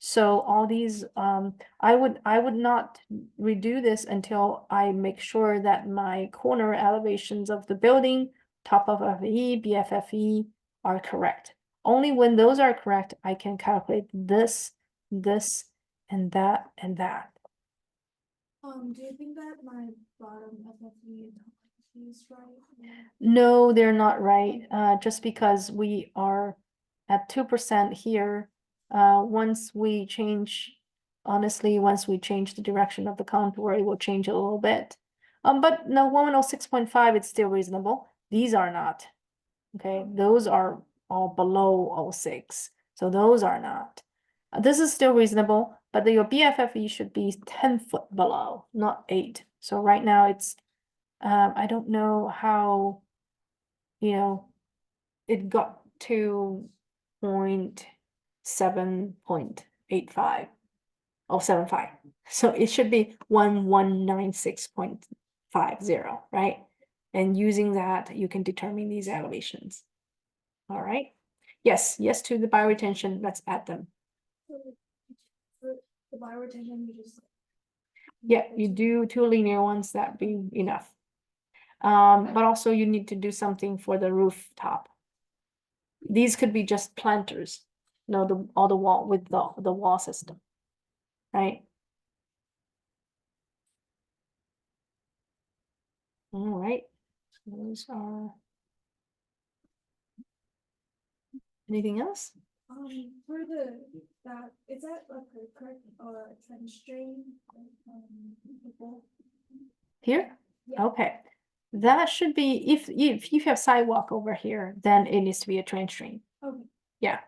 So all these, I would not redo this until I make sure that my corner elevations of the building, top of FE, BFFE are correct. Only when those are correct, I can calculate this, and that, and that. Do you think that my bottom FFE and top FFE is right? No, they're not right, just because we are at 2% here. Once we change, honestly, once we change the direction of the contour, it will change a little bit. But no, 106.5, it's still reasonable. These are not. Okay, those are all below 06, so those are not. This is still reasonable, but your BFFE should be 10 foot below, not 8. So right now it's, I don't know how, you know, it got to 7.85 or 75. So it should be 1196.50, right? And using that, you can determine these elevations. All right. Yes, yes to the bioretention. Let's add them. For the bioretention, you just. Yeah, you do 2 linear ones, that'd be enough. But also you need to do something for the rooftop. These could be just planters, all the wall with the wall system, right? All right, those are. Anything else? For that, is that like a correct trench drain? Before? Here? Yeah. Okay, that should be, if you have sidewalk over here, then it needs to be a trench drain. Okay. Yeah.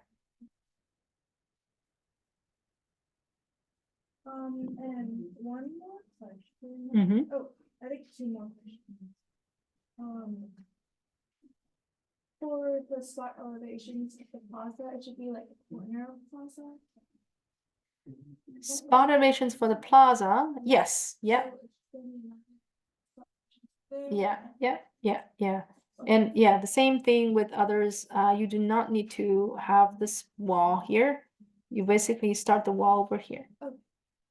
And one more question. Mm-hmm. Oh, I think 2 more questions. For the spot elevations of the plaza, it should be like a corner of the plaza. Spot elevations for the plaza, yes, yeah, So it's gonna be there. yeah. And yeah, the same thing with others. You do not need to have this wall here. You basically start the wall over here. Okay.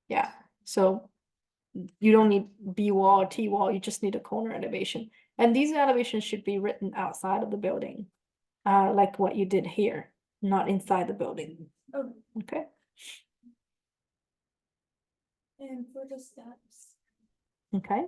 Yeah, so you don't need B wall or T wall, you just need a corner elevation. And these elevations should be written outside of the building, like what you did here, not inside the building. Okay. Okay. And for the steps. Okay.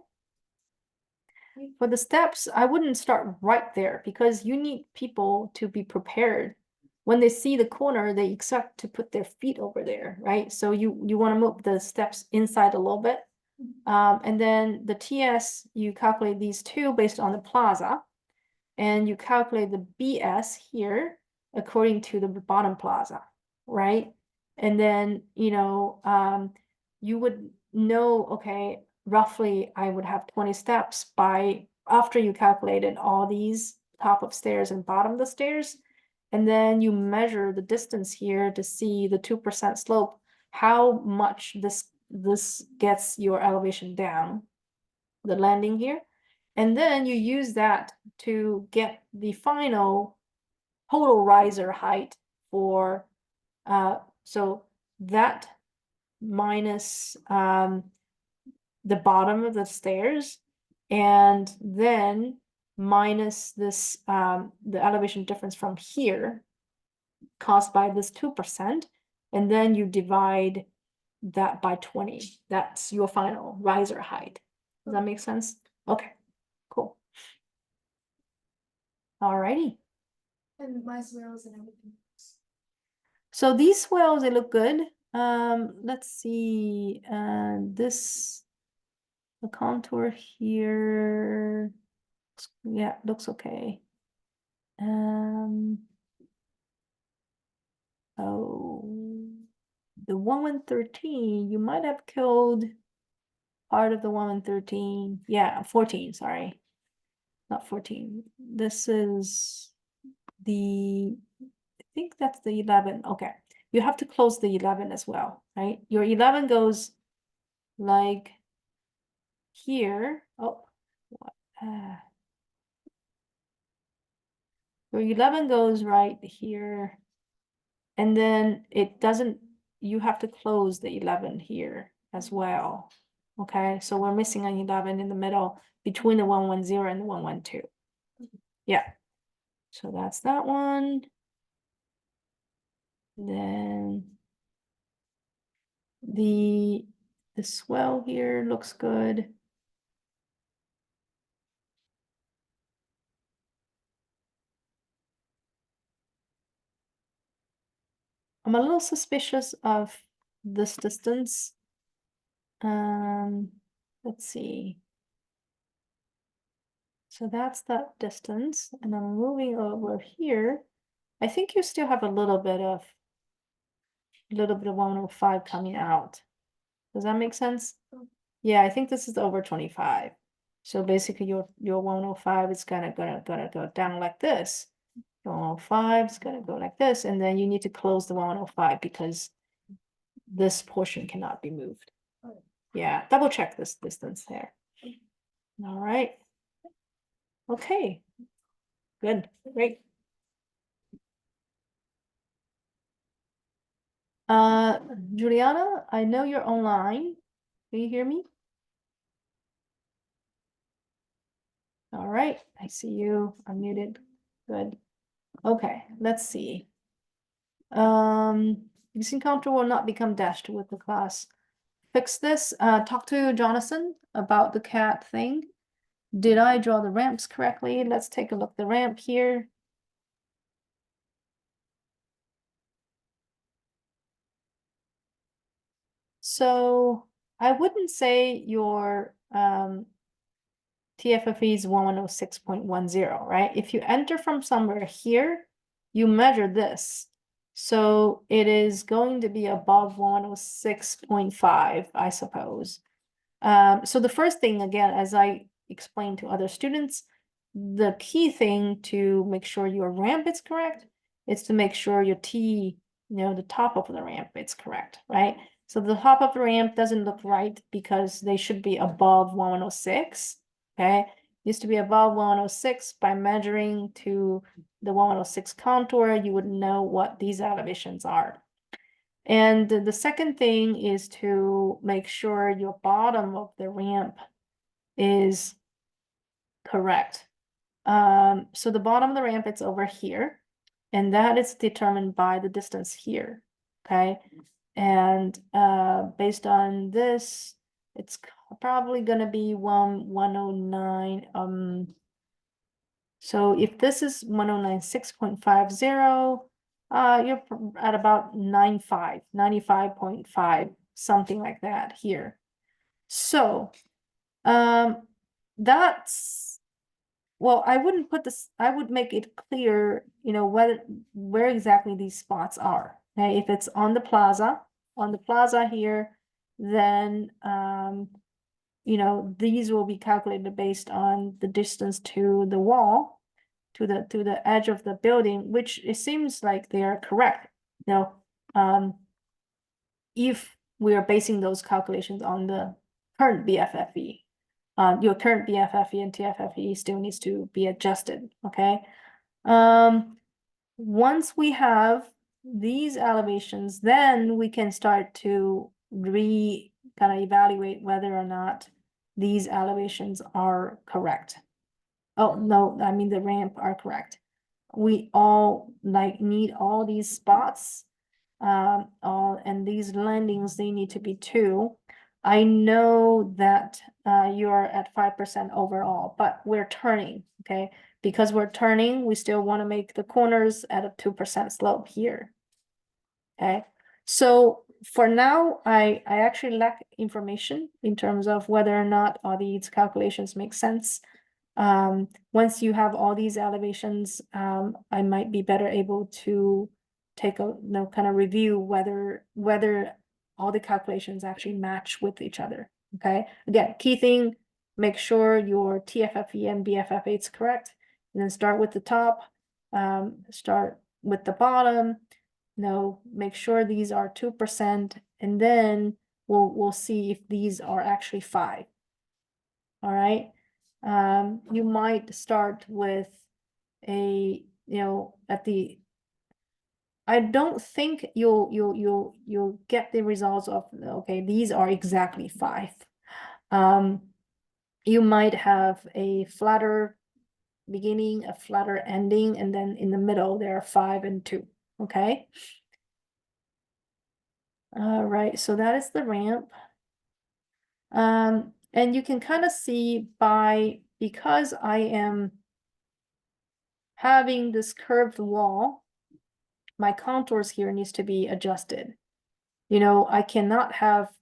For the steps, I wouldn't start right there because you need people to be prepared. When they see the corner, they expect to put their feet over there, right? So you want to move the steps inside a little bit. And then the TS, you calculate these two based on the plaza. And you calculate the BS here according to the bottom plaza, right? And then, you would know, okay, roughly I would have 20 steps by after you calculated all these top of stairs and bottom of the stairs. And then you measure the distance here to see the 2% slope, how much this gets your elevation down, the landing here. And then you use that to get the final total riser height for, so that minus the bottom of the stairs, and then minus this the elevation difference from here caused by this 2%, and then you divide that by 20. That's your final riser height. Does that make sense? Okay, cool. Alrighty. And my swales and everything. So these swells, they look good. Let's see, this, the contour here, yeah, looks okay. Oh, the 113, you might have killed part of the 113. Yeah, 14, sorry. Not 14. This is the, I think that's the 11. Okay. You have to close the 11 as well, right? Your 11 goes like here. Oh, what? Your 11 goes right here. And then it doesn't, you have to close the 11 here as well. Okay, so we're missing an 11 in the middle between the 110 and the 112. Yeah, so that's that one. Then the swell here looks good. I'm a little suspicious of this distance. Let's see. So that's that distance, and I'm moving over here. I think you still have a little bit of 105 coming out. Does that make sense? Yeah, I think this is over 25. So basically your 105 is gonna go down like this. Your 105 is gonna go like this, and then you need to close the 105 because this portion cannot be moved. Yeah, double check this distance there. All right. Okay. Good, great. Juliana, I know you're online. Can you hear me? All right, I see you unmuted. Good. Okay, let's see. Using contour will not become dashed with the class. Fix this. Talk to Jonathan about the cat thing. Did I draw the ramps correctly? Let's take a look at the ramp here. So I wouldn't say your TFFE is 106.10, right? If you enter from somewhere here, you measure this. So it is going to be above 106.5, I suppose. So the first thing, again, as I explained to other students, the key thing to make sure your ramp is correct is to make sure your T, the top of the ramp is correct, right? So the top of the ramp doesn't look right because they should be above 106, okay? Used to be above 106. By measuring to the 106 contour, you would know what these elevations are. And the second thing is to make sure your bottom of the ramp is correct. So the bottom of the ramp, it's over here, and that is determined by the distance here, okay? And based on this, it's probably gonna be 109. So if this is 109.650, you're at about 95.5, something like that here. So that's, well, I wouldn't put this, I would make it clear, where exactly these spots are. Okay, if it's on the plaza here, then these will be calculated based on the distance to the wall, to the edge of the building, which it seems like they are correct. If we are basing those calculations on the current BFFE, your current BFFE and TFFE still needs to be adjusted, okay? Once we have these elevations, then we can start to kind of evaluate whether or not these elevations are correct. Oh, no, I mean the ramp are correct. We all like need all these spots. And these landings, they need to be 2. I know that you're at 5% overall, but we're turning, okay? Because we're turning, we still want to make the corners at a 2% slope here. Okay, so for now, I actually lack information in terms of whether or not all these calculations make sense. Once you have all these elevations, I might be better able to take a, kind of review whether all the calculations actually match with each other. Okay, again, key thing, make sure your TFFE and BFFA is correct, and then start with the top, start with the bottom. Make sure these are 2%, and then we'll see if these are actually 5. All right. You might start with a, at the, I don't think you'll get the results of, okay, these are exactly 5. You might have a flatter beginning, a flatter ending, and then in the middle there are 5 and 2. Okay. All right, so that is the ramp. And you can kind of see because I am having this curved wall, my contours here needs to be adjusted. I cannot have,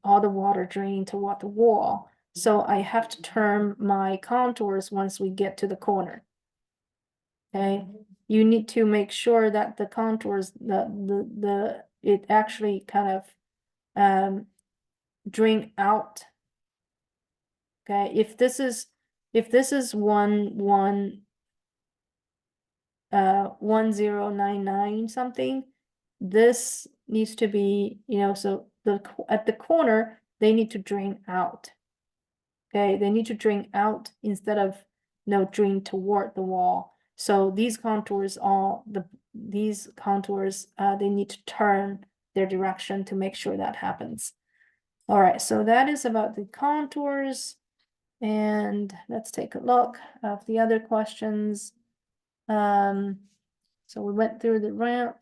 all the water draining toward the wall. So I have to turn my contours once we get to the corner. Okay, you need to make sure that the contours, it actually kind of drain out. Okay, if this is 1099 something, this needs to be, so at the corner they need to drain out. Okay, they need to drain out instead of drain toward the wall. So these contours they need to turn their direction to make sure that happens. All right, so that is about the contours. And let's take a look at the other questions. So we went through the ramp.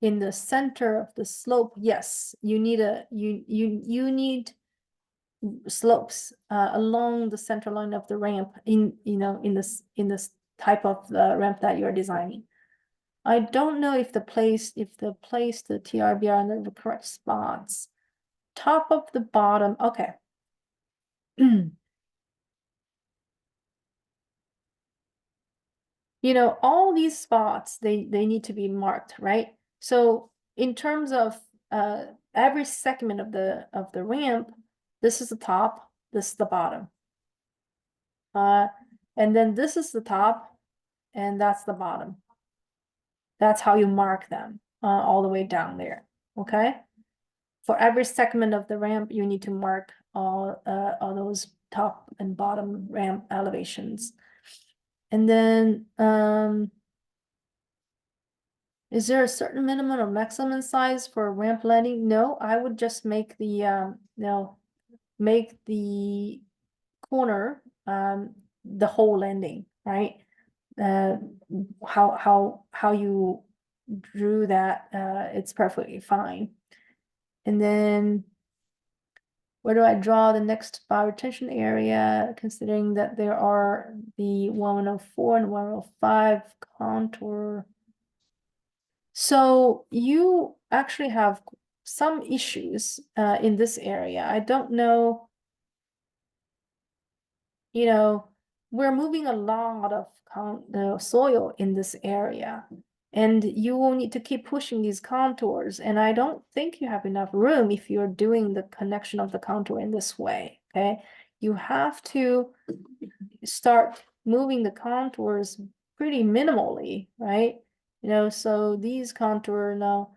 In the center of the slope, yes, you need you need slopes along the center line of the ramp in this type of ramp that you're designing. I don't know if the place the TRBR in the correct spots. Top of the bottom, okay. All these spots, they need to be marked, right? So in terms of every segment of the ramp, this is the top, this is the bottom. And then this is the top, and that's the bottom. That's how you mark them all the way down there, okay? For every segment of the ramp, you need to mark all those top and bottom ramp elevations. And then, is there a certain minimum or maximum size for a ramp landing? No, I would just make the, make the corner, the whole landing, right? How you drew that, it's perfectly fine. And then where do I draw the next bioretention area, considering that there are the 104 and 105 contour? So you actually have some issues in this area. I don't know, we're moving a lot of soil in this area, and you will need to keep pushing these contours, and I don't think you have enough room if you're doing the connection of the contour in this way. Okay, you have to start moving the contours pretty minimally, right? So these contour now,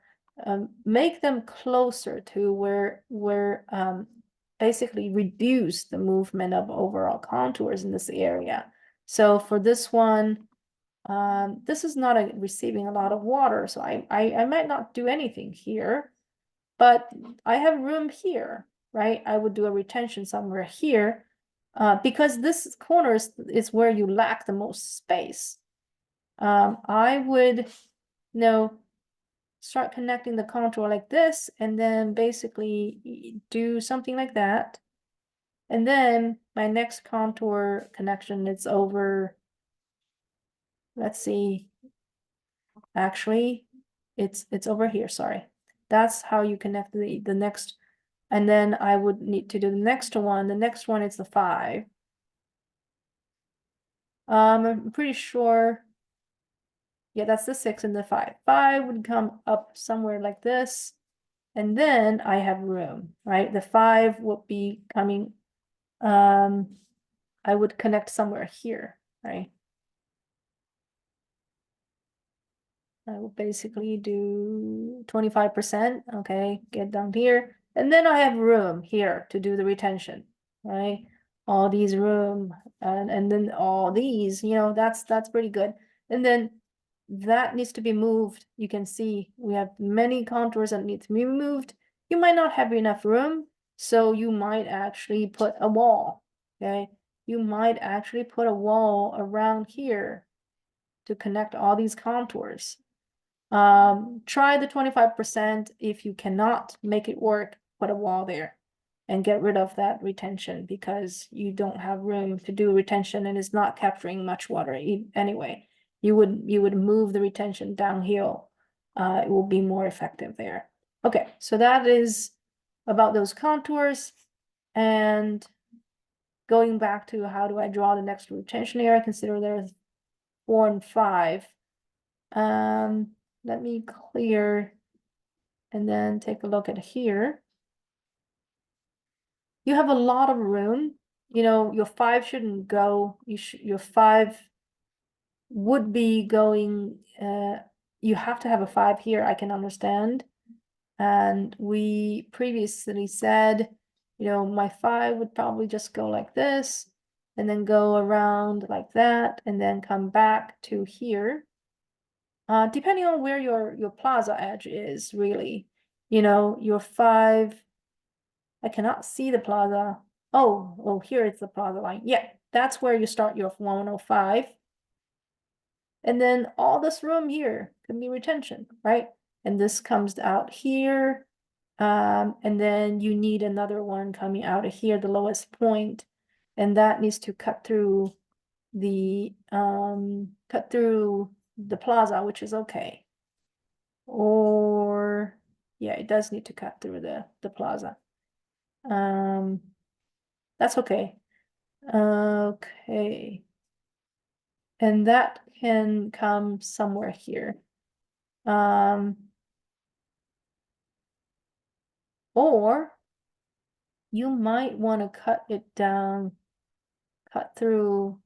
make them closer to where basically reduce the movement of overall contours in this area. So for this one, This is not receiving a lot of water, so I might not do anything here. But I have room here, right? I would do a retention somewhere here. Because this corner is where you lack the most space. I would, start connecting the contour like this, and then basically do something like that. And then my next contour connection is over. Let's see. Actually, it's over here, sorry. That's how you connect the next, and then I would need to do the next one. The next one is the 5. I'm pretty sure. Yeah, that's the 6 and the 5. 5 would come up somewhere like this. And then I have room, right? The 5 would be coming, I would connect somewhere here, right? I will basically do 25%, okay, get down here. And then I have room here to do the retention, right? All these room, and then all these, that's pretty good. And then that needs to be moved. You can see we have many contours that need to be moved. You might not have enough room, so you might actually put a wall, okay? You might actually put a wall around here to connect all these contours. Try the 25%. If you cannot make it work, put a wall there and get rid of that retention, because you don't have room to do retention and it's not capturing much water anyway. You would move the retention downhill. It will be more effective there. Okay, so that is about those contours. And going back to how do I draw the next retention area, consider there's 4 and 5. Let me clear and then take a look at here. You have a lot of room. Your 5 shouldn't go. Your 5 would be going. You have to have a 5 here. I can understand. And we previously said, my 5 would probably just go like this, and then go around like that, and then come back to here. Depending on where your plaza edge is, really, your 5, I cannot see the plaza. Oh, here it's the plaza line. Yeah, that's where you start your 105. And then all this room here can be retention, right? And this comes out here. And then you need another one coming out of here, the lowest point, and that needs to cut through the plaza, which is okay. Or yeah, it does need to cut through the plaza. That's okay. Okay. And that can come somewhere here. Or you might want to cut it down, cut through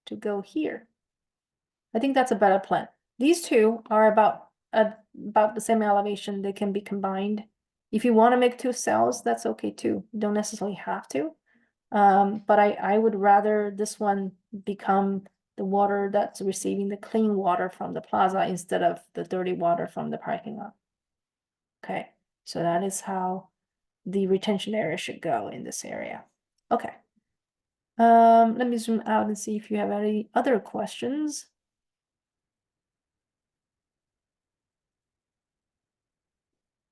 to go here. I think that's a better plan. These two are about the same elevation. They can be combined. If you want to make 2 cells, that's okay too. You don't necessarily have to. But I would rather this one become the water that's receiving the clean water from the plaza instead of the dirty water from the parking lot. Okay, so that is how the retention area should go in this area. Okay. Let me zoom out and see if you have any other questions.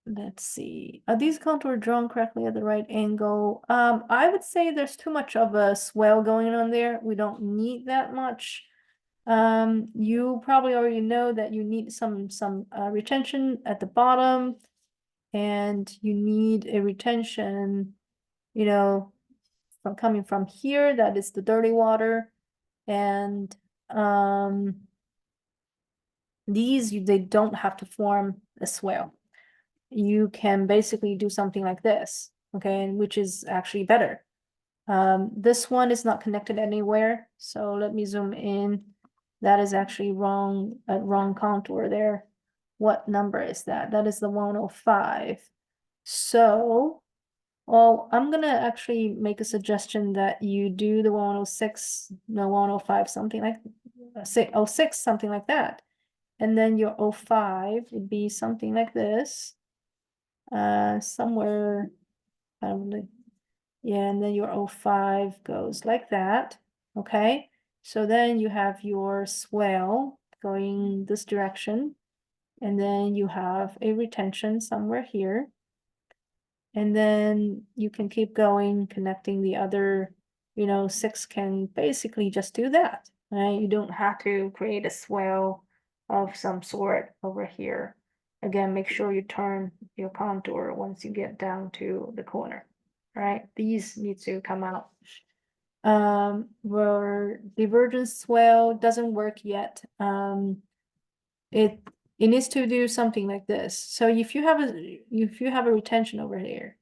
Let's see. Are these contours drawn correctly at the right angle? I would say there's too much of a swell going on there. We don't need that much. You probably already know that you need some retention at the bottom, and you need a retention, from coming from here. That is the dirty water, and they don't have to form a swell. You can basically do something like this, okay, which is actually better. This one is not connected anywhere, so let me zoom in. That is actually wrong contour there. What number is that? That is the 105. So Well, I'm gonna actually make a suggestion that you do the 106, no 105, something like 06, something like that. And then your 05 would be something like this. Somewhere, yeah, and then your 05 goes like that, okay? So then you have your swell going this direction. And then you have a retention somewhere here. And then you can keep going, connecting the other, 6 can basically just do that, right? You don't have to create a swell of some sort over here. Again, make sure you turn your contour once you get down to the corner, right? These need to come out. Where divergence swell doesn't work yet. It needs to do something like this. So if you have a retention over here,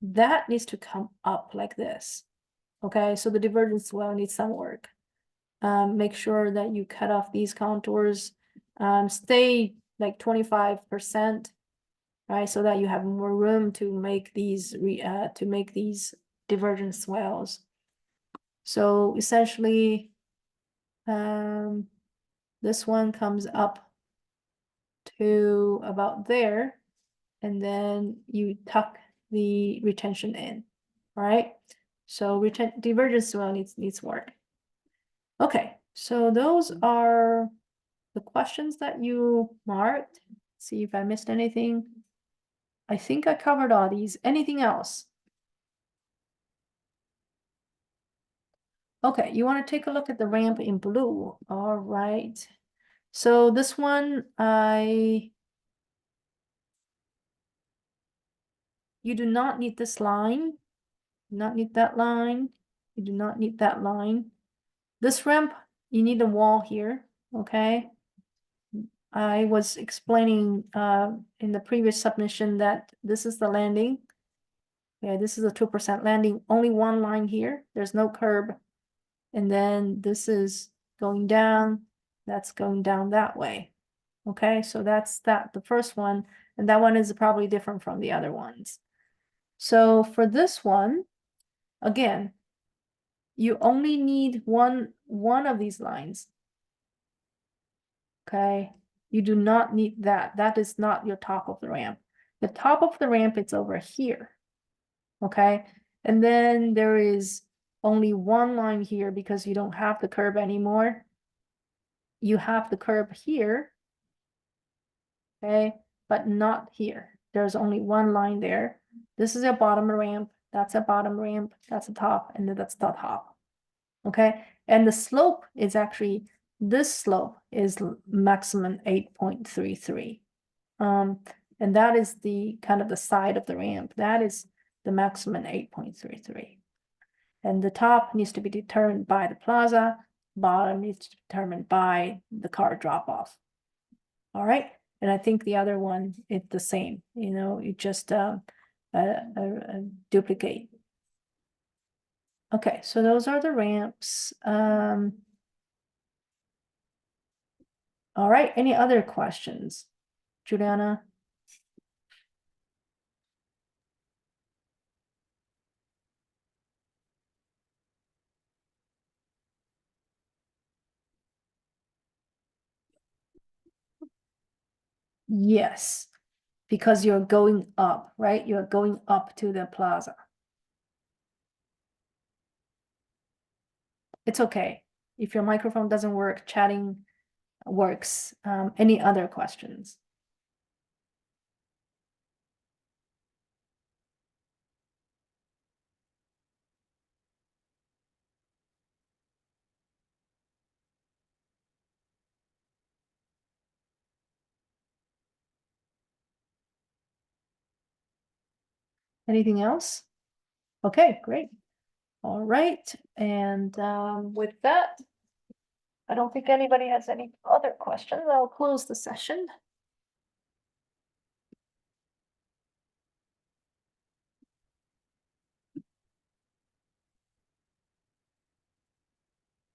that needs to come up like this. Okay, so the divergence swell needs some work. Make sure that you cut off these contours. Stay like 25%, right? So that you have more room to make these divergent swells. So essentially, this one comes up to about there, and then you tuck the retention in, right? So divergence swell needs work. Okay, so those are the questions that you marked. See if I missed anything. I think I covered all these. Anything else? Okay, you want to take a look at the ramp in blue. All right. So this one, you do not need this line, not need that line. You do not need that line. This ramp, you need a wall here, okay? I was explaining in the previous submission that this is the landing. Yeah, this is a 2% landing, only one line here. There's no curb. And then this is going down, that's going down that way. Okay, so that's the first one, and that one is probably different from the other ones. So for this one, again, you only need one of these lines. Okay, you do not need that. That is not your top of the ramp. The top of the ramp, it's over here. Okay, and then there is only one line here because you don't have the curb anymore. You have the curb here. Okay, but not here. There's only one line there. This is a bottom ramp. That's a bottom ramp. That's a top, and then that's the top. Okay, and the slope is actually, this slope is maximum 8.33. And that is the kind of the side of the ramp. That is the maximum 8.33. And the top needs to be determined by the plaza, bottom needs to be determined by the car drop off. All right, and I think the other one, it's the same, you just duplicate. Okay, so those are the ramps. All right, any other questions? Juliana? Yes, because you're going up, right? You're going up to the plaza. It's okay. If your microphone doesn't work, chatting works. Any other questions? Anything else? Okay, great. All right, and with that, I don't think anybody has any other questions. I'll close the session.